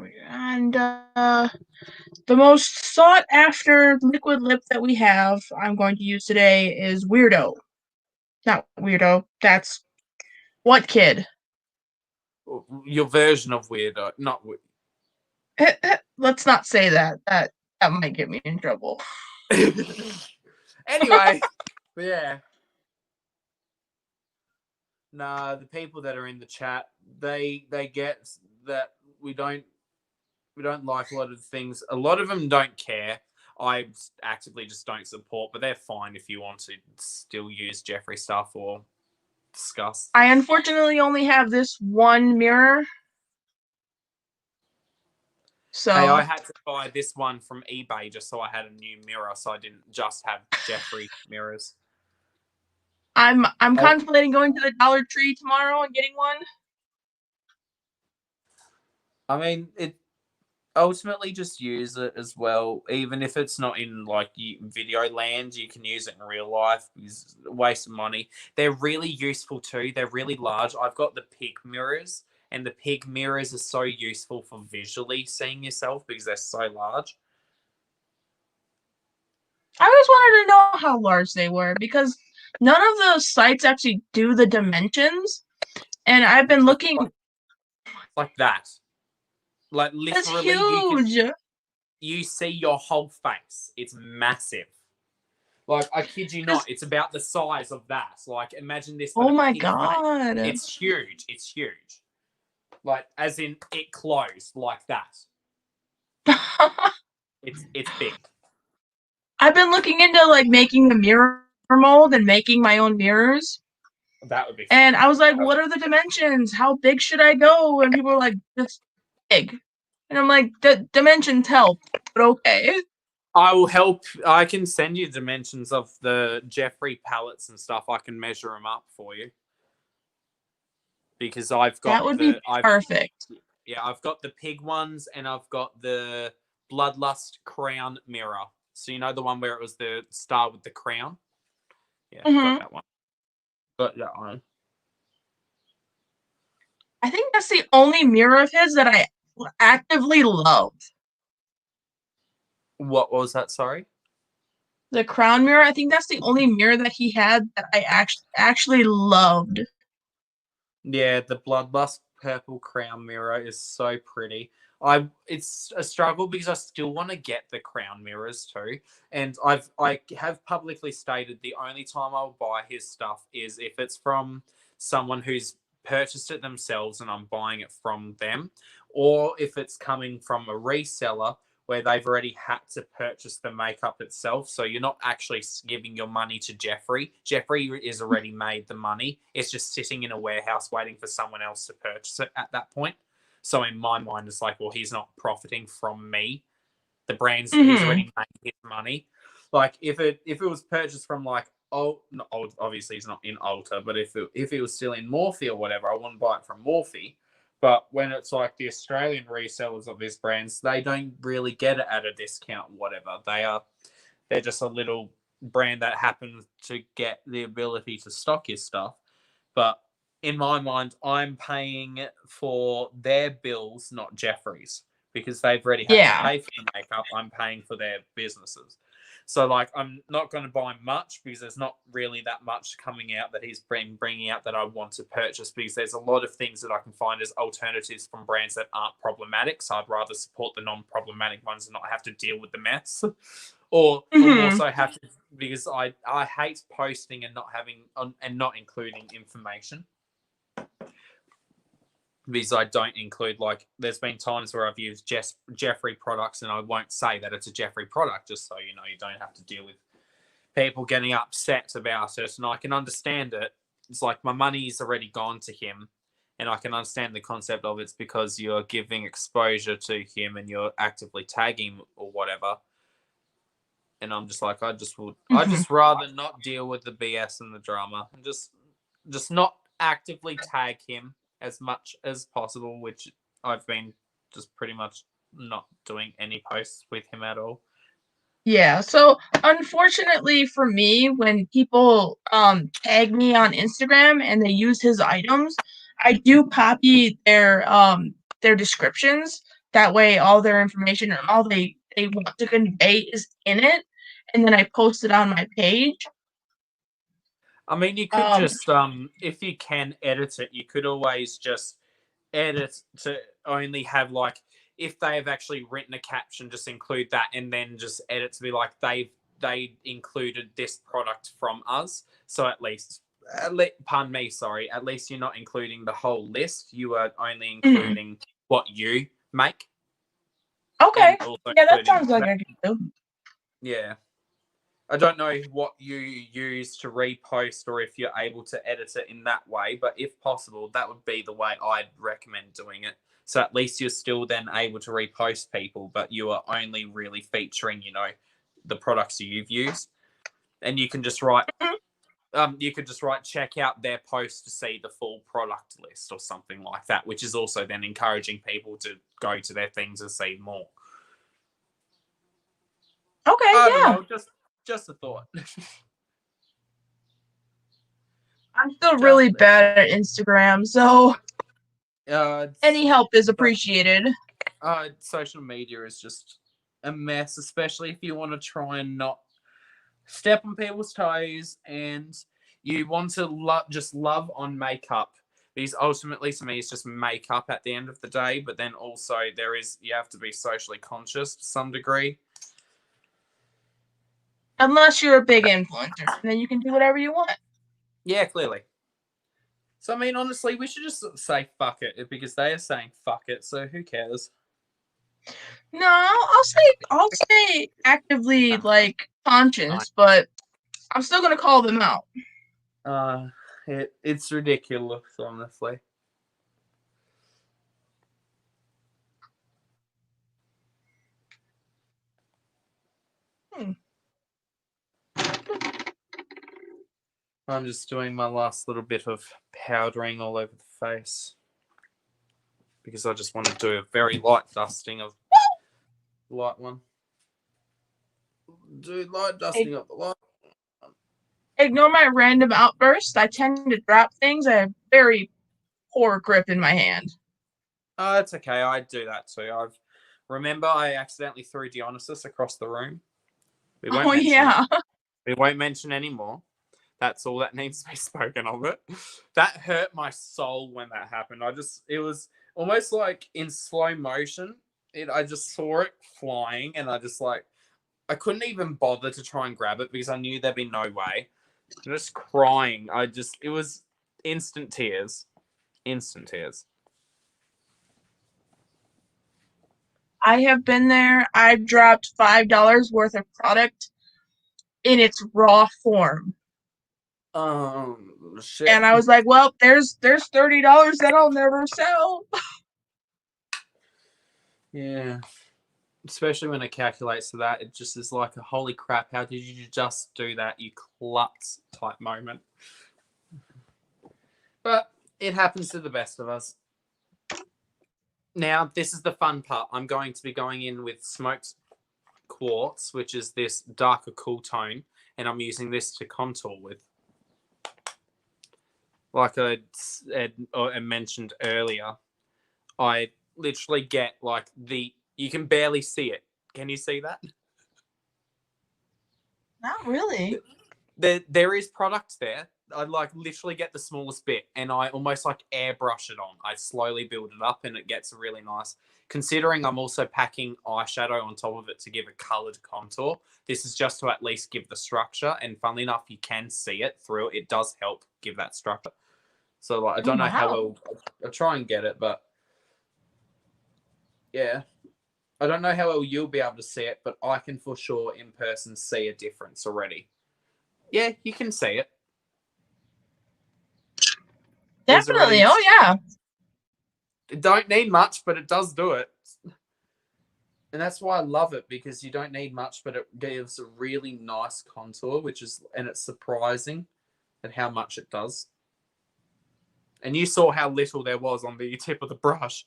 we go. And the most sought after liquid lip that we have, I'm going to use today, is Weirdo. Not Weirdo. That's What Kid. your version of weirdo, not weird. Let's not say that. That might get me in trouble. Anyway, but yeah. Nah, the people that are in the chat, they get that we don't like a lot of things. A lot of them don't care. I actively just don't support, but they're fine if you want to still use Jeffree stuff or discuss. I unfortunately only have this one mirror. So hey, I had to buy this one from eBay just so I had a new mirror, so I didn't just have Jeffree mirrors. I'm contemplating going to the Dollar Tree tomorrow and getting one. I mean, it ultimately just use it as well, even if it's not in like video land. You can use it in real life. It's a waste of money. They're really useful too. They're really large. I've got the Pig mirrors, and the Pig mirrors are so useful for visually seeing yourself because they're so large. I always wanted to know how large they were because none of the sites actually do the dimensions, and I've been looking like that. Like literally, that's huge. You see your whole face. It's massive. Like, I kid you not, it's about the size of that. Like, imagine this. Oh my god. It's huge. It's huge. Like, as in, it closed like that. It's big. I've been looking into like making the mirror mold and making my own mirrors. That would be fun. And I was like, what are the dimensions? How big should I go? And people were like, just big. And I'm like, the dimensions help, but okay. I will help. I can send you dimensions of the Jeffree palettes and stuff. I can measure them up for you. Because I've got that would be perfect. Yeah, I've got the Pig ones and I've got the Bloodlust crown mirror. So you know the one where it was the star with the crown? Yeah, got that one. Got that one. I think that's the only mirror of his that I actively love. What was that? Sorry? The crown mirror. I think that's the only mirror that he had that I actually loved. Yeah, the Bloodlust purple crown mirror is so pretty. It's a struggle because I still want to get the crown mirrors too, and I have publicly stated the only time I'll buy his stuff is if it's from someone who's purchased it themselves and I'm buying it from them, or if it's coming from a reseller where they've already had to purchase the makeup itself. So you're not actually giving your money to Jeffrey. Jeffrey is already made the money. It's just sitting in a warehouse waiting for someone else to purchase it at that point. So in my mind, it's like, well, he's not profiting from me. The brand's he's already made his money. Like if it was purchased from like obviously it's not in Ulta, but if it was still in Morphe or whatever, I wouldn't buy it from Morphe. But when it's like the Australian resellers of these brands, they don't really get it at a discount, whatever. They're just a little brand that happens to get the ability to stock his stuff. But in my mind, I'm paying for their bills, not Jeffrey's, because they've already had to pay for the makeup. I'm paying for their businesses. So, like, I'm not going to buy much because there's not really that much coming out that he's been bringing out that I want to purchase, because there's a lot of things that I can find as alternatives from brands that aren't problematic. So I'd rather support the non-problematic ones and not have to deal with the mess. Or also have to, because I hate posting and not having and not including information. Because I don't include, like, there's been times where I've used Jeffrey products and I won't say that it's a Jeffrey product, just so you know you don't have to deal with people getting upset about it. And I can understand it. It's like my money's already gone to him, and I can understand the concept of it's because you're giving exposure to him and you're actively tagging or whatever. And I'm just like, I'd just rather not deal with the BS and the drama and just not actively tag him as much as possible, which I've been just pretty much not doing any posts with him at all. Yeah, so unfortunately for me, when people tag me on Instagram and they use his items, I do copy their descriptions. That way all their information and all they want to convey is in it, and then I post it on my page. I mean, you could just if you can edit it, you could always just edit to only have, like, if they have actually written a caption, just include that, and then just edit to be like they included this product from us. So at least pardon me, sorry, at least you're not including the whole list. You are only including what you make. Okay. Yeah, that sounds like I can do. Yeah. I don't know what you use to repost or if you're able to edit it in that way, but if possible, that would be the way I'd recommend doing it. So at least you're still then able to repost people, but you are only really featuring, you know, the products you've used. And you can just write, check out their post to see the full product list or something like that, which is also then encouraging people to go to their things and see more. Okay, I don't know, just a thought. I'm still really bad at Instagram, so any help is appreciated. Social media is just a mess, especially if you want to try and not step on people's toes and you want to just love on makeup. Because ultimately, to me, it's just makeup at the end of the day. But then also you have to be socially conscious to some degree. Unless you're a big influencer, and then you can do whatever you want. Yeah, clearly. So, I mean, honestly, we should just say fuck it, because they are saying fuck it, so who cares? No, I'll say actively, like, conscious, but I'm still gonna call them out. It's ridiculous, honestly. I'm just doing my last little bit of powdering all over the face because I just want to do a very light dusting of light one. Do light dusting of the light. Ignore my random outbursts. I tend to drop things. I have very poor grip in my hand. Oh, it's okay. I do that too. Remember I accidentally threw Dionysus across the room. We won't mention anymore. That's all that needs to be spoken of it. That hurt my soul when that happened. It was almost like in slow motion. I just saw it flying, and I couldn't even bother to try and grab it because I knew there'd be no way. Just crying. It was instant tears. Instant tears. I have been there. I dropped $5 worth of product in its raw form. Shit. And I was like, well, there's $30 that I'll never sell. Yeah. Especially when it calculates to that, it just is like a holy crap, how did you just do that, you klutz type moment. But it happens to the best of us. Now, this is the fun part. I'm going to be going in with Smoked Quartz, which is this darker cool tone, and I'm using this to contour with. Like I mentioned earlier, I literally get like you can barely see it. Can you see that? Not really. There is product there. I like literally get the smallest bit and I almost like airbrush it on. I slowly build it up and it gets really nice. Considering I'm also packing eyeshadow on top of it to give a colored contour, this is just to at least give the structure. And funnily enough, you can see it through it. It does help give that structure. So like, I don't know how well I'll try and get it, but yeah. I don't know how well you'll be able to see it, but I can for sure in person see a difference already. Yeah, you can see it. Definitely. Oh, yeah. It don't need much, but it does do it. And that's why I love it, because you don't need much, but it gives a really nice contour, and it's surprising at how much it does. And you saw how little there was on the tip of the brush.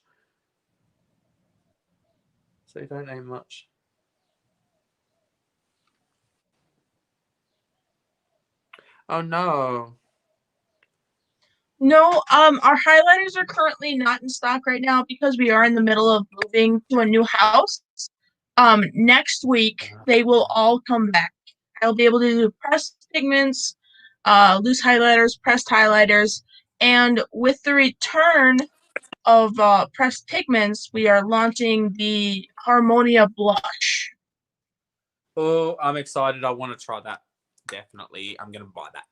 So you don't need much. Oh no. No, our highlighters are currently not in stock right now because we are in the middle of moving to a new house. Next week they will all come back. I'll be able to do pressed pigments, loose highlighters, pressed highlighters, and with the return of pressed pigments, we are launching the Harmonia blush. Oh, I'm excited. I want to try that. Definitely. I'm going to buy that.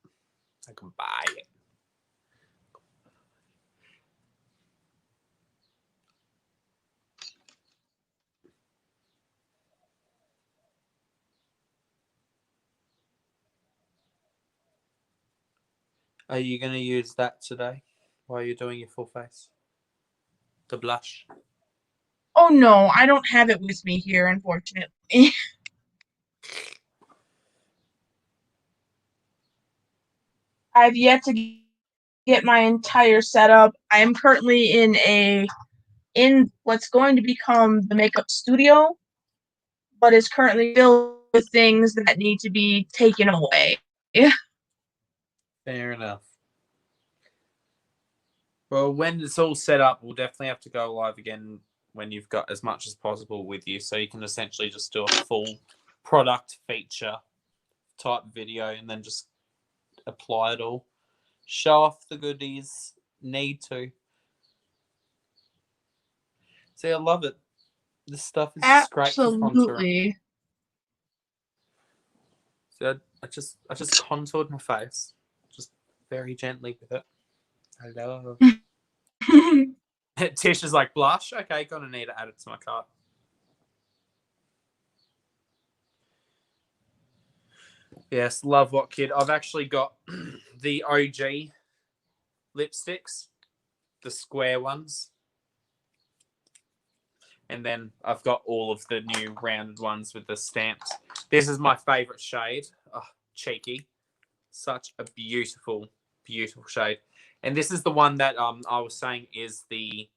I can buy it. Are you going to use that today while you're doing your full face? The blush? Oh no, I don't have it with me here, unfortunately. I've yet to get my entire setup. I am currently in what's going to become the makeup studio, but is currently filled with things that need to be taken away. Fair enough. Well, when it's all set up, we'll definitely have to go live again when you've got as much as possible with you, so you can essentially just do a full product feature type video and then just apply it all. Show off the goodies. Need to. See, I love it. This stuff is great for contouring. Absolutely. So I just contoured my face, just very gently with it. Hello. Tish is like, blush? Okay, gonna need to add it to my cart. Yes, love What Kid. I've actually got the OG lipsticks, the square ones. And then I've got all of the new rounded ones with the stamps. This is my favorite shade. Oh, cheeky. Such a beautiful, beautiful shade. And this is the one that I was saying is the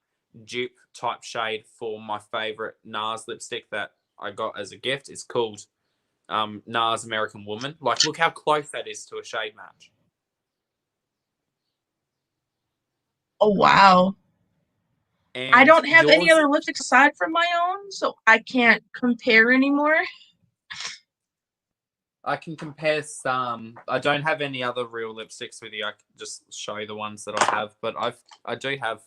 dupe type shade for my favorite NARS lipstick that I got as a gift. It's called NARS American Woman. Like, look how close that is to a shade match. Oh, wow. And I don't have any other lipsticks aside from my own, so I can't compare anymore. I can compare some. I don't have any other real lipsticks with you. I can just show you the ones that I have. But I do have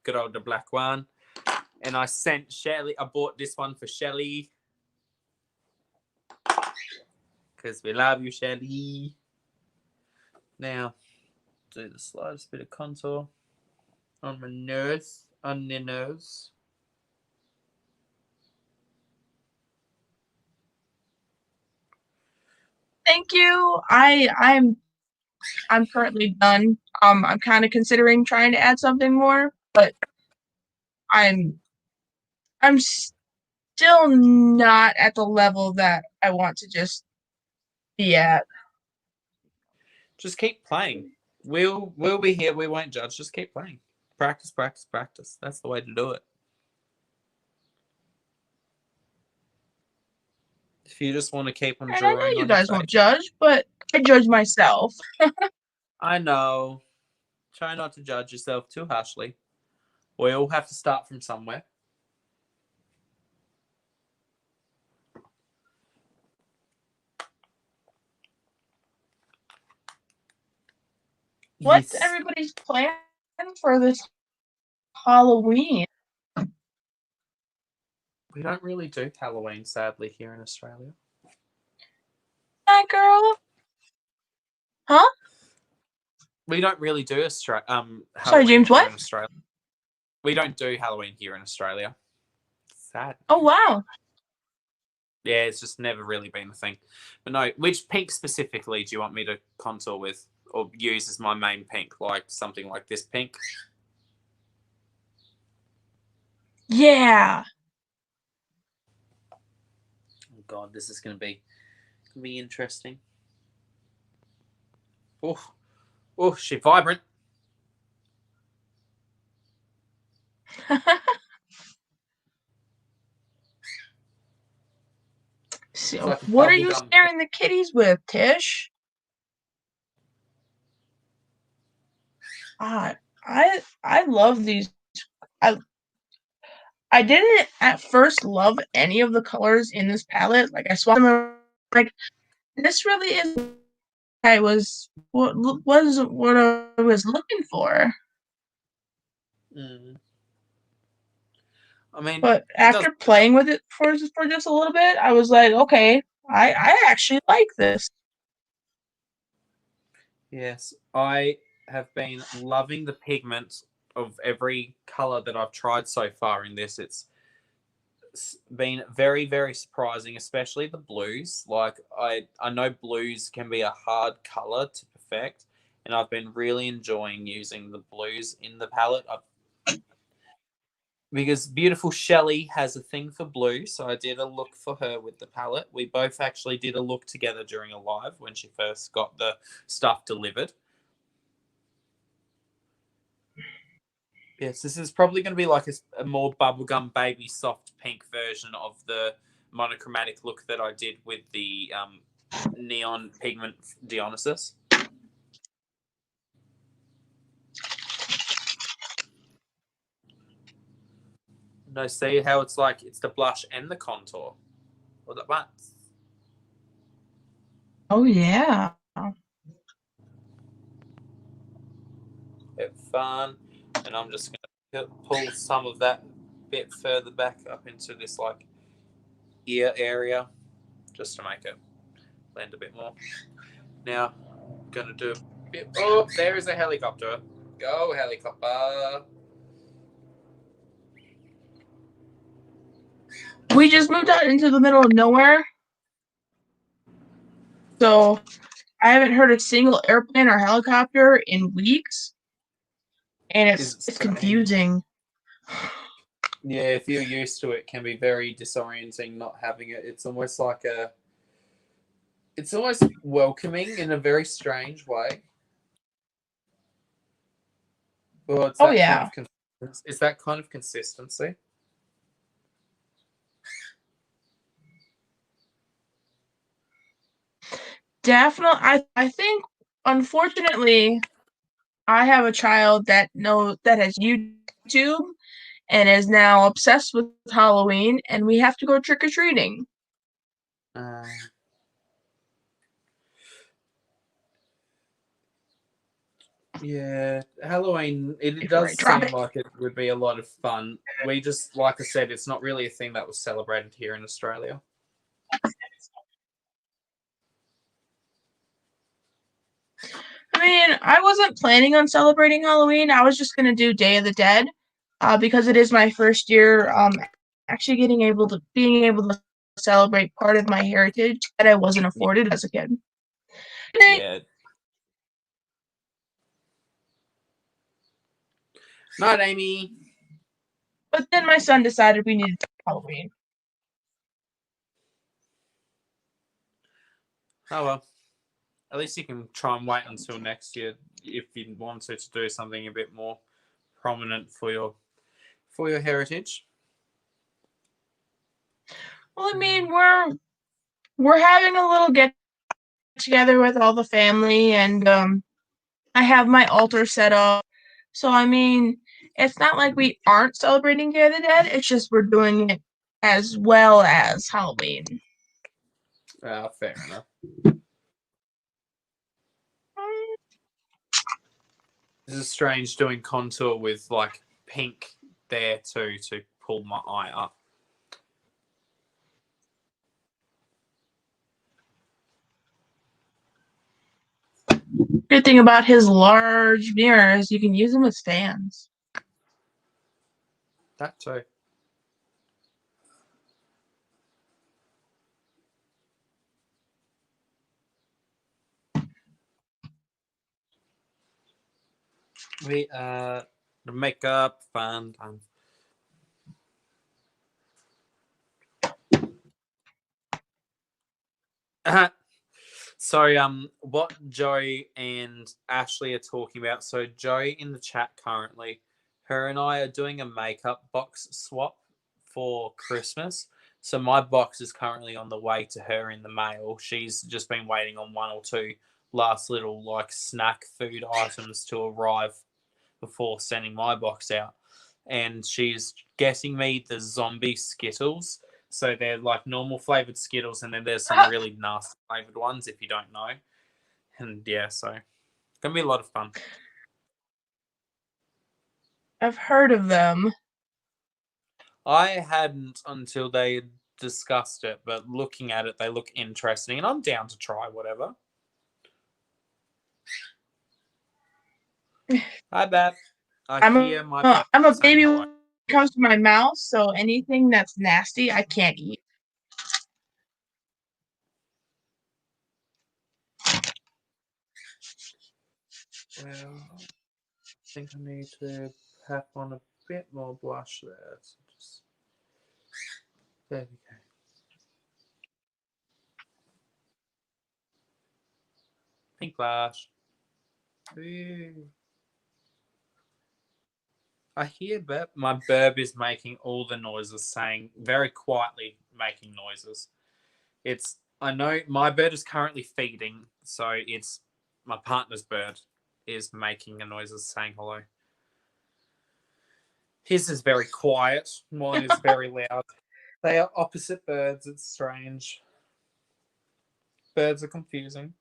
good old the black one. And I sent Shelly. I bought this one for Shelly because we love you, Shelly. Now, do the slightest bit of contour on my nose, on the nose. Thank you. I'm currently done. I'm kind of considering trying to add something more, but I'm still not at the level that I want to just be at. Just keep playing. We'll be here. We won't judge. Just keep playing. Practice, practice, practice. That's the way to do it. If you just want to keep on And I drawing know you on guys your won't face. judge, but I judge myself. I know. Try not to judge yourself too harshly. We all have to start from somewhere. What's Yes. everybody's plan for this Halloween? We don't really do Halloween, sadly, here in Australia. That girl? Huh? We don't really do Halloween James, here what? in Australia. We don't do Halloween here in Australia. Sad. Oh, wow. Yeah, it's just never really been a thing. But no, which pink specifically do you want me to contour with or use as my main pink? Like something like this pink? Yeah. Oh God, this is gonna be interesting. Oh, she's vibrant. So, like what are you bubblegum. scaring the kitties with, Tish? I love these. I didn't at first love any of the colors in this palette. Like I swatched them and like this really is what I was looking for. I mean, but after playing with it for just a little bit, I was like, okay, I actually like this. Yes, I have been loving the pigment of every color that I've tried so far in this. It's been very, very surprising, especially the blues. Like I know blues can be a hard color to perfect, and I've been really enjoying using the blues in the palette. Because beautiful Shelley has a thing for blue, so I did a look for her with the palette. We both actually did a look together during a live when she first got the stuff delivered. Yes, this is probably going to be like a more bubblegum baby soft pink version of the monochromatic look that I did with the neon pigment Dionysus. No, see how it's like it's the blush and the contour all at once. Oh yeah. It's fun, and I'm just going to pull some of that bit further back up into this like ear area just to make it blend a bit more. Now, I'm going to do a bit. Oh, there is a helicopter. Go, helicopter. We just moved out into the middle of nowhere. So I haven't heard a single airplane or helicopter in weeks. And it's confusing. Yeah, if you're used to it, it can be very disorienting not having it. It's almost like it's almost welcoming in a very strange way. Well, it's that yeah. It's that kind of consistency. Definitely. I think, unfortunately, I have a child that has YouTube and is now obsessed with Halloween, and we have to go trick-or-treating. Yeah, Halloween, it before I does drop seem it. like it would be a lot of fun. We just, like I said, it's not really a thing that was celebrated here in Australia. I mean, I wasn't planning on celebrating Halloween. I was just gonna do Day of the Dead, because it is my first year actually being able to celebrate part of my heritage that I wasn't afforded as a kid. Yeah. Night, Amy. But then my son decided we needed Halloween. Oh well. At least you can try and wait until next year if you wanted to do something a bit more prominent for your heritage. Well, I mean, we're having a little get together with all the family, and I have my altar set up. So I mean, it's not like we aren't celebrating Day of the Dead. It's just we're doing it as well as Halloween. Fair enough. This is strange doing contour with like pink there too to pull my eye up. Good thing about his large mirrors, you can use them as fans. That too. We the makeup fun time. So what Joey and Ashley are talking about. So Joey in the chat currently, her and I are doing a makeup box swap for Christmas. So my box is currently on the way to her in the mail. She's just been waiting on one or two last little like snack food items to arrive before sending my box out. And she's getting me the zombie Skittles. So they're like normal flavored Skittles, and then there's some really nasty flavored ones if you don't know. And yeah, so it's gonna be a lot of fun. I've heard of them. I hadn't until they discussed it, but looking at it, they look interesting, and I'm down to try whatever. Hi, Beth. I'm a baby when it comes to my mouth, so anything that's nasty, I can't eat. Well, I think I need to have on a bit more blush there. So just there we go. Pink blush. Ooh. I hear my burb is making all the noises, saying very quietly, making noises. I know my bird is currently feeding, so it's my partner's bird is making the noises, saying hello. His is very quiet. Mine is very loud. They are opposite birds. It's strange. Birds are confusing.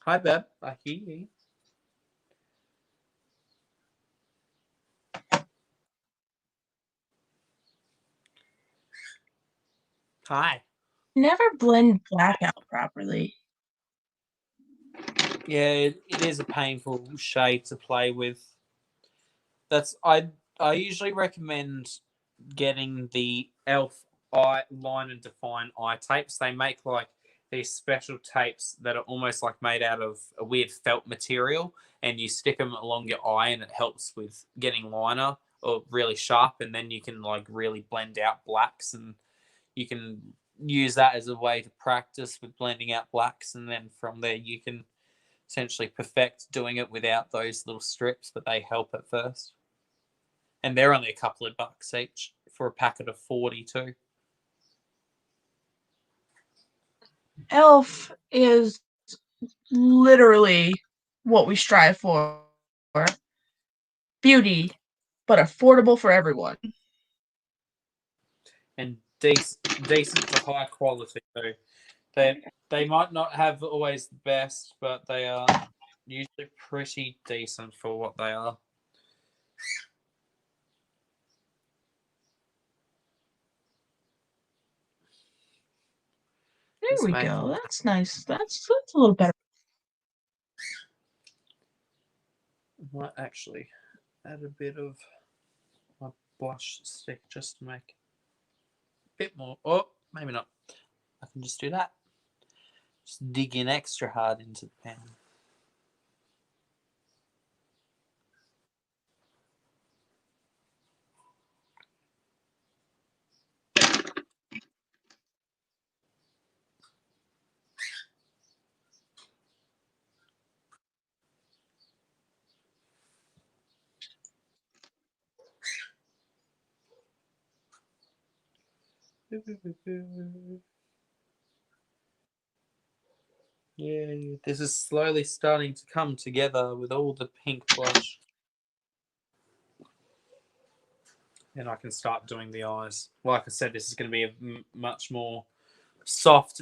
Hi, Beb. I hear you. Hi. Never blend black out properly. Yeah, it is a painful shade to play with. I usually recommend getting the Elf eye line and define eye tapes. They make like these special tapes that are almost like made out of a weird felt material, and you stick them along your eye, and it helps with getting liner or really sharp, and then you can like really blend out blacks, and you can use that as a way to practice with blending out blacks, and then from there you can essentially perfect doing it without those little strips, but they help at first. And they're only a couple of bucks each for a packet of 40 too. Elf is literally what we strive for. Beauty, but affordable for everyone. And decent to high quality too. They might not have always the best, but they are usually pretty decent for what they are. There we go. That's nice. That's a little better. I might actually add a bit of my blush stick just to make a bit more. Oh, maybe not. I can just do that. Just dig in extra hard into the pan. Yeah, this is slowly starting to come together with all the pink blush. And I can start doing the eyes. Like I said, this is going to be a much more soft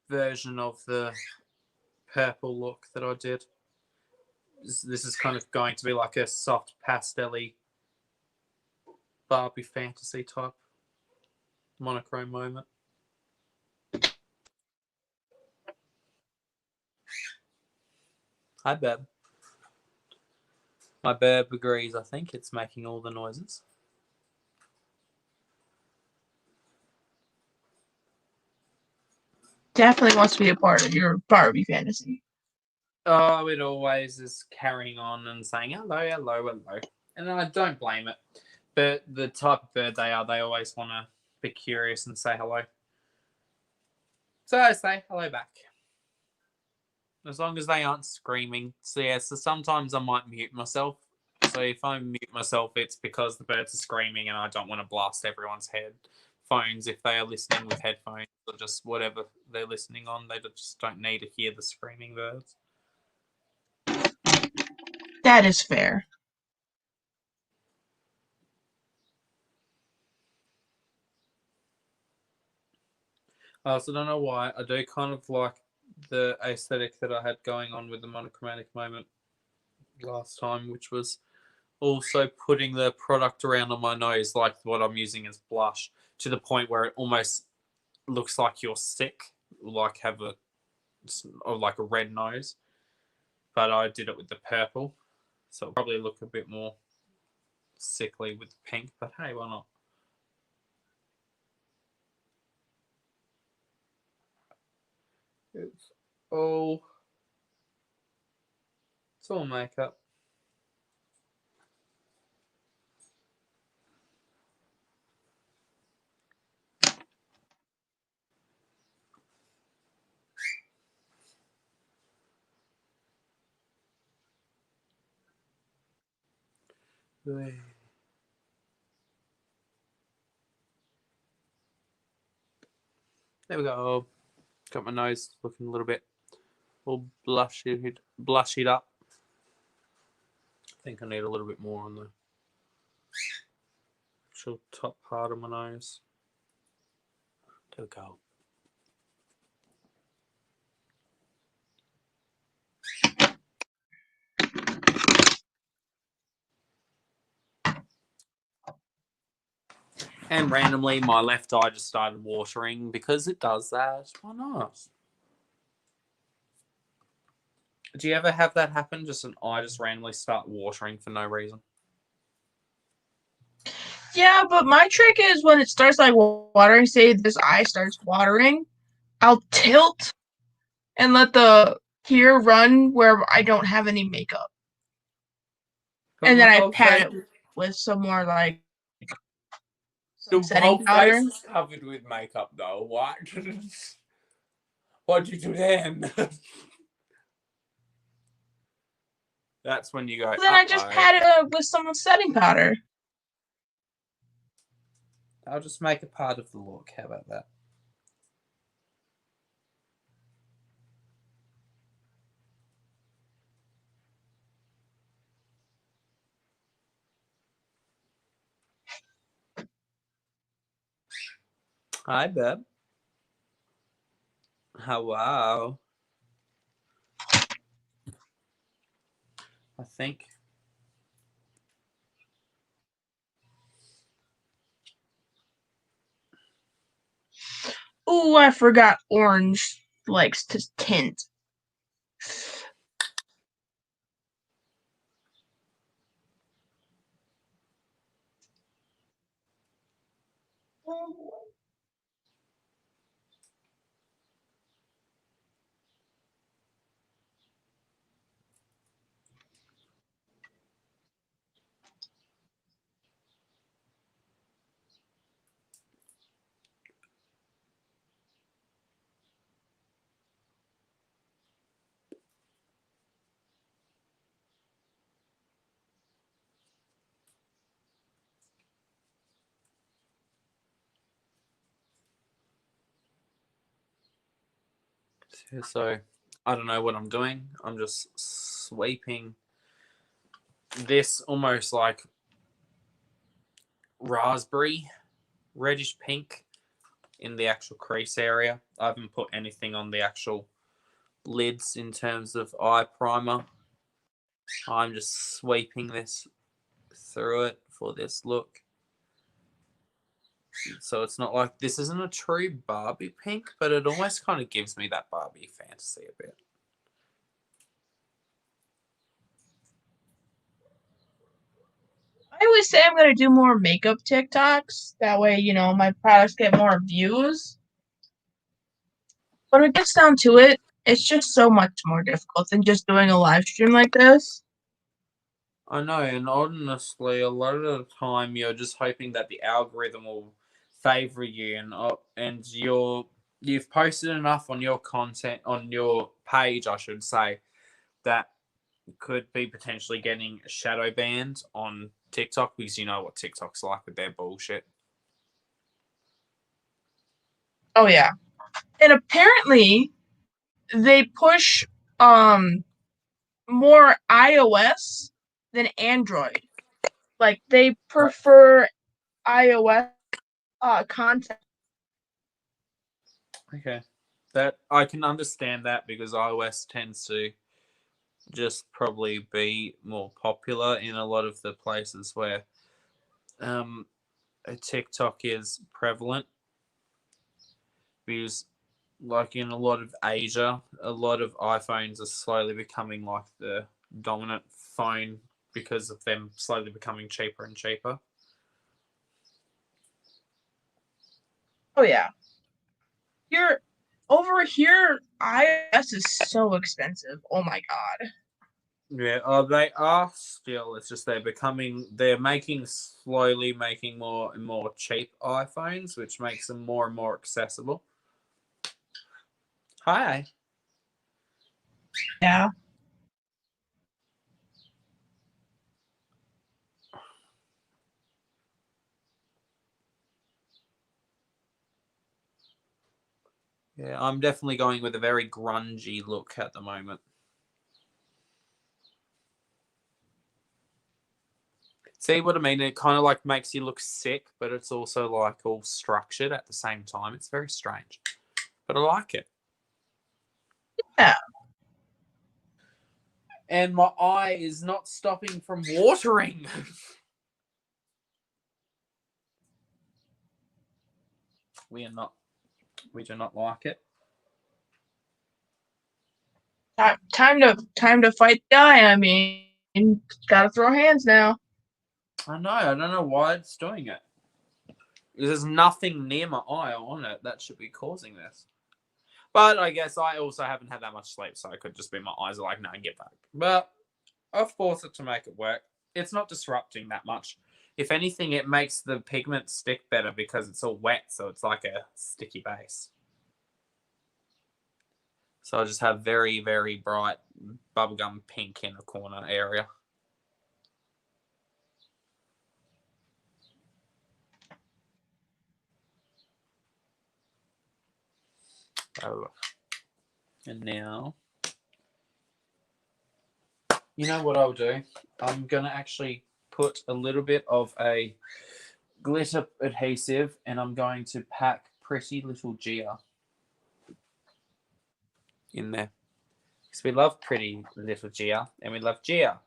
version of the purple look that I did. This is kind of going to be like a soft pastel-y Barbie fantasy type monochrome moment. Hi, Beb. My Beb agrees. I think it's making all the noises. Definitely wants to be a part of your Barbie fantasy. Oh, it always is carrying on and saying hello, hello, hello. And I don't blame it. But the type of bird they are, they always want to be curious and say hello. So I say hello back. As long as they aren't screaming. So yeah, so sometimes I might mute myself. So if I mute myself, it's because the birds are screaming and I don't want to blast everyone's headphones if they are listening with headphones or just whatever they're listening on. They just don't need to hear the screaming birds. That is fair. I also don't know why. I do kind of like the aesthetic that I had going on with the monochromatic moment last time, which was also putting the product around on my nose, like what I'm using as blush, to the point where it almost looks like you're sick, like have a or like a red nose. But I did it with the purple, so it'll probably look a bit more sickly with the pink. But hey, why not? It's all makeup. There we go. Got my nose looking a little bit all blushed up. I think I need a little bit more on the actual top part of my nose. There we go. And randomly, my left eye just started watering because it does that. Why not? Do you ever have that happen? Just an eye just randomly start watering for no reason? Yeah, but my trick is when it starts like watering, say this eye starts watering, I'll tilt and let the tear run where I don't have any makeup. But and then I whole pat face- it with some more like The setting whole powder. face is covered with makeup, though. What? What'd you do then? That's when you go. Then I just pat it with some setting powder. I'll just make it part of the look. How about that? Hi, Beb. Oh, wow. I think. Ooh, I forgot orange likes to tint. So I don't know what I'm doing. I'm just sweeping this almost like raspberry, reddish pink in the actual crease area. I haven't put anything on the actual lids in terms of eye primer. I'm just sweeping this through it for this look. So it's not like this isn't a true Barbie pink, but it almost kind of gives me that Barbie fantasy a bit. I always say I'm gonna do more makeup TikToks. That way, my products get more views. But when it gets down to it, it's just so much more difficult than just doing a live stream like this. I know, and honestly, a lot of the time you're just hoping that the algorithm will favor you, and you've posted enough on your content on your page, I should say, that could be potentially getting shadow banned on TikTok because you know what TikTok's like with their bullshit. Oh yeah. And apparently they push more iOS than Android. Like they prefer iOS content. Okay, that I can understand that because iOS tends to just probably be more popular in a lot of the places where TikTok is prevalent because, like in a lot of Asia, a lot of iPhones are slowly becoming like the dominant phone because of them slowly becoming cheaper and cheaper. Oh yeah. Here over here, iOS is so expensive. Oh my god. Yeah, they are still. It's just they're making slowly making more and more cheap iPhones, which makes them more and more accessible. Hi. Yeah. Yeah, I'm definitely going with a very grungy look at the moment. See what I mean? It kind of like makes you look sick, but it's also like all structured at the same time. It's very strange, but I like it. Yeah. And my eye is not stopping from watering. We are not. We do not like it. Time to fight the eye. I mean, gotta throw hands now. I know. I don't know why it's doing it. There's nothing near my eye or on it that should be causing this. But I guess I also haven't had that much sleep, so it could just be my eyes are like, no, get back. But I've forced it to make it work. It's not disrupting that much. If anything, it makes the pigment stick better because it's all wet, so it's like a sticky base. So I just have very, very bright bubblegum pink in the corner area. Oh. And now, you know what I'll do? I'm going to actually put a little bit of a glitter adhesive and I'm going to pack Pretty Little Gia. in there. Because we love pretty little Gia, and we love Gia.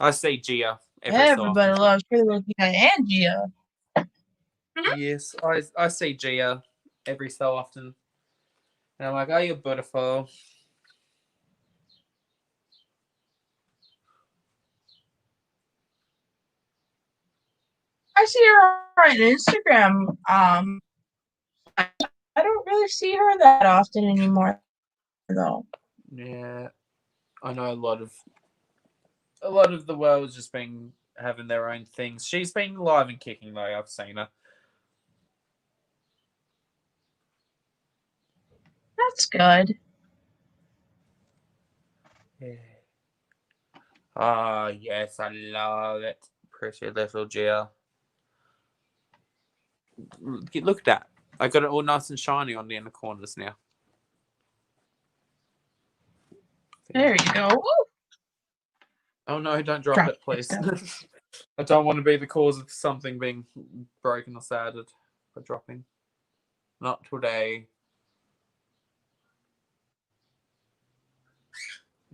I say Gia every so Everybody often. loves Pretty Little Gia and Gia. Yes, I see Gia every so often. And I'm like, oh, you're beautiful. I see her on Instagram. I don't really see her that often anymore, though. Yeah, I know a lot of the world's just been having their own things. She's been live and kicking though. I've seen her. That's good. Yeah. Ah, yes, I love it. Pretty little Gia. Look at that. I got it all nice and shiny on the inner corners now. There you go. Ooh. Oh no, don't drop it, please. I don't want to be the cause of something being broken or saddened by dropping. Not today.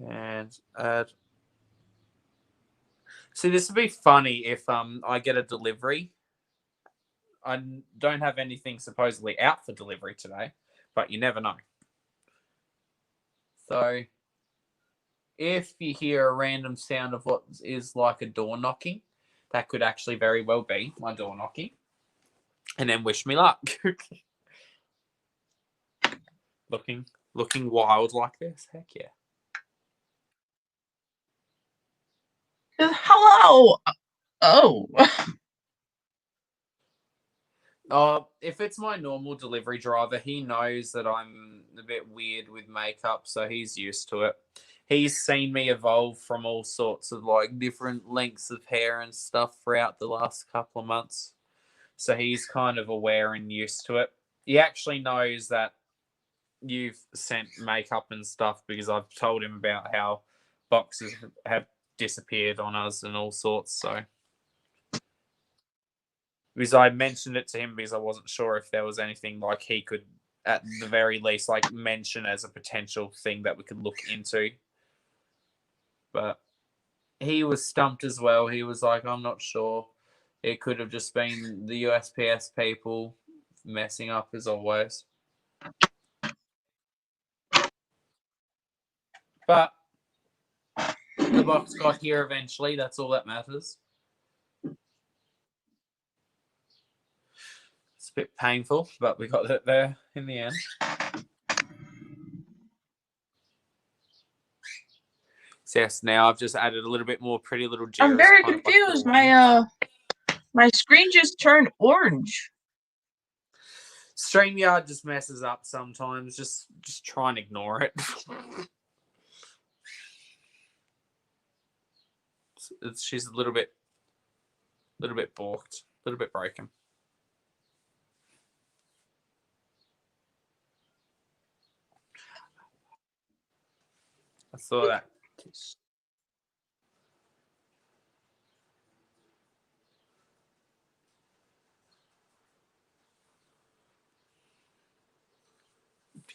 And add. See, this would be funny if I get a delivery. I don't have anything supposedly out for delivery today, but you never know. So, if you hear a random sound of what is like a door knocking, that could actually very well be my door knocking. And then wish me luck. looking wild like this. Heck yeah. Hello. Oh. If it's my normal delivery driver, he knows that I'm a bit weird with makeup, so he's used to it. He's seen me evolve from all sorts of like different lengths of hair and stuff throughout the last couple of months. So he's kind of aware and used to it. He actually knows that you've sent makeup and stuff because I've told him about how boxes have disappeared on us and all sorts, so because I mentioned it to him because I wasn't sure if there was anything like he could at the very least like mention as a potential thing that we could look into. But he was stumped as well. He was like, I'm not sure. It could have just been the USPS people messing up as always. But the box got here eventually. That's all that matters. It's a bit painful, but we got it there in the end. So yes, now I've just added a little bit more Pretty Little Gia. I'm very confused. My screen just turned orange. StreamYard just messes up sometimes. Just try and ignore it. She's a little bit balked, a little bit broken. I saw that.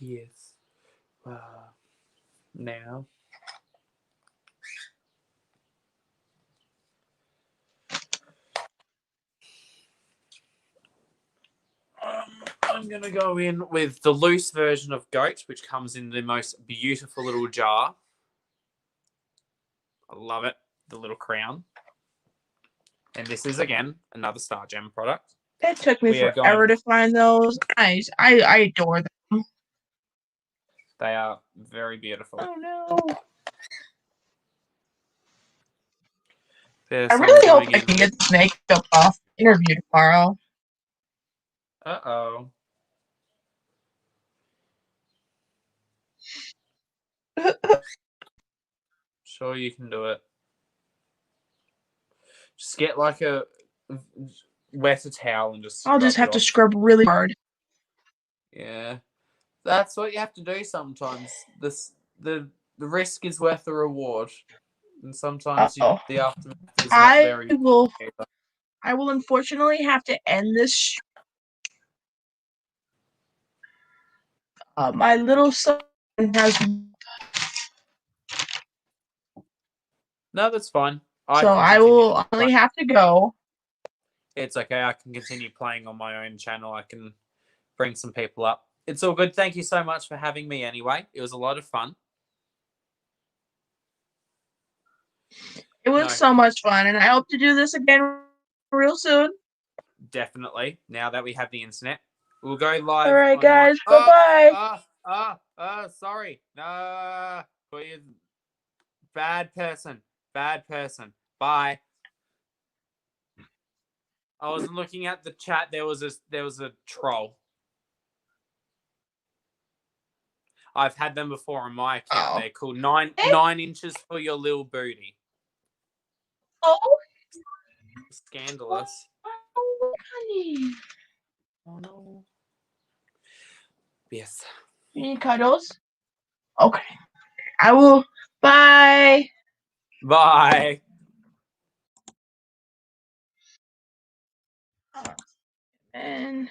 Yes. Now. I'm going to go in with the loose version of Goat, which comes in the most beautiful little jar. I love it. The little crown. And this is, again, another Star Gem product. It took me forever to find those. I adore them. They are very beautiful. Oh, no. There's I really hope I can get this makeup off interview tomorrow. Uh-oh. Sure you can do it. Just get like a wetter towel and just I'll just have to scrub really hard. Yeah. That's what you have to do sometimes. The risk is worth the reward. And sometimes the aftermath is not very I will unfortunately have to end this My little son has. No, that's fine. So I will only have to go. It's okay. I can continue playing on my own channel. I can bring some people up. It's all good. Thank you so much for having me anyway. It was a lot of fun. It was so much fun, and I hope to do this again real soon. Definitely. Now that we have the internet, we'll go live. All right, guys. Bye-bye. Sorry. Bad person. Bad person. Bye. I wasn't looking at the chat. There was a troll. I've had them before on my account. They're called 9 inches for your little booty. Oh. Scandalous. Oh, honey. Oh no. Yes. You need cuddles? Okay. I will. Bye. Bye. And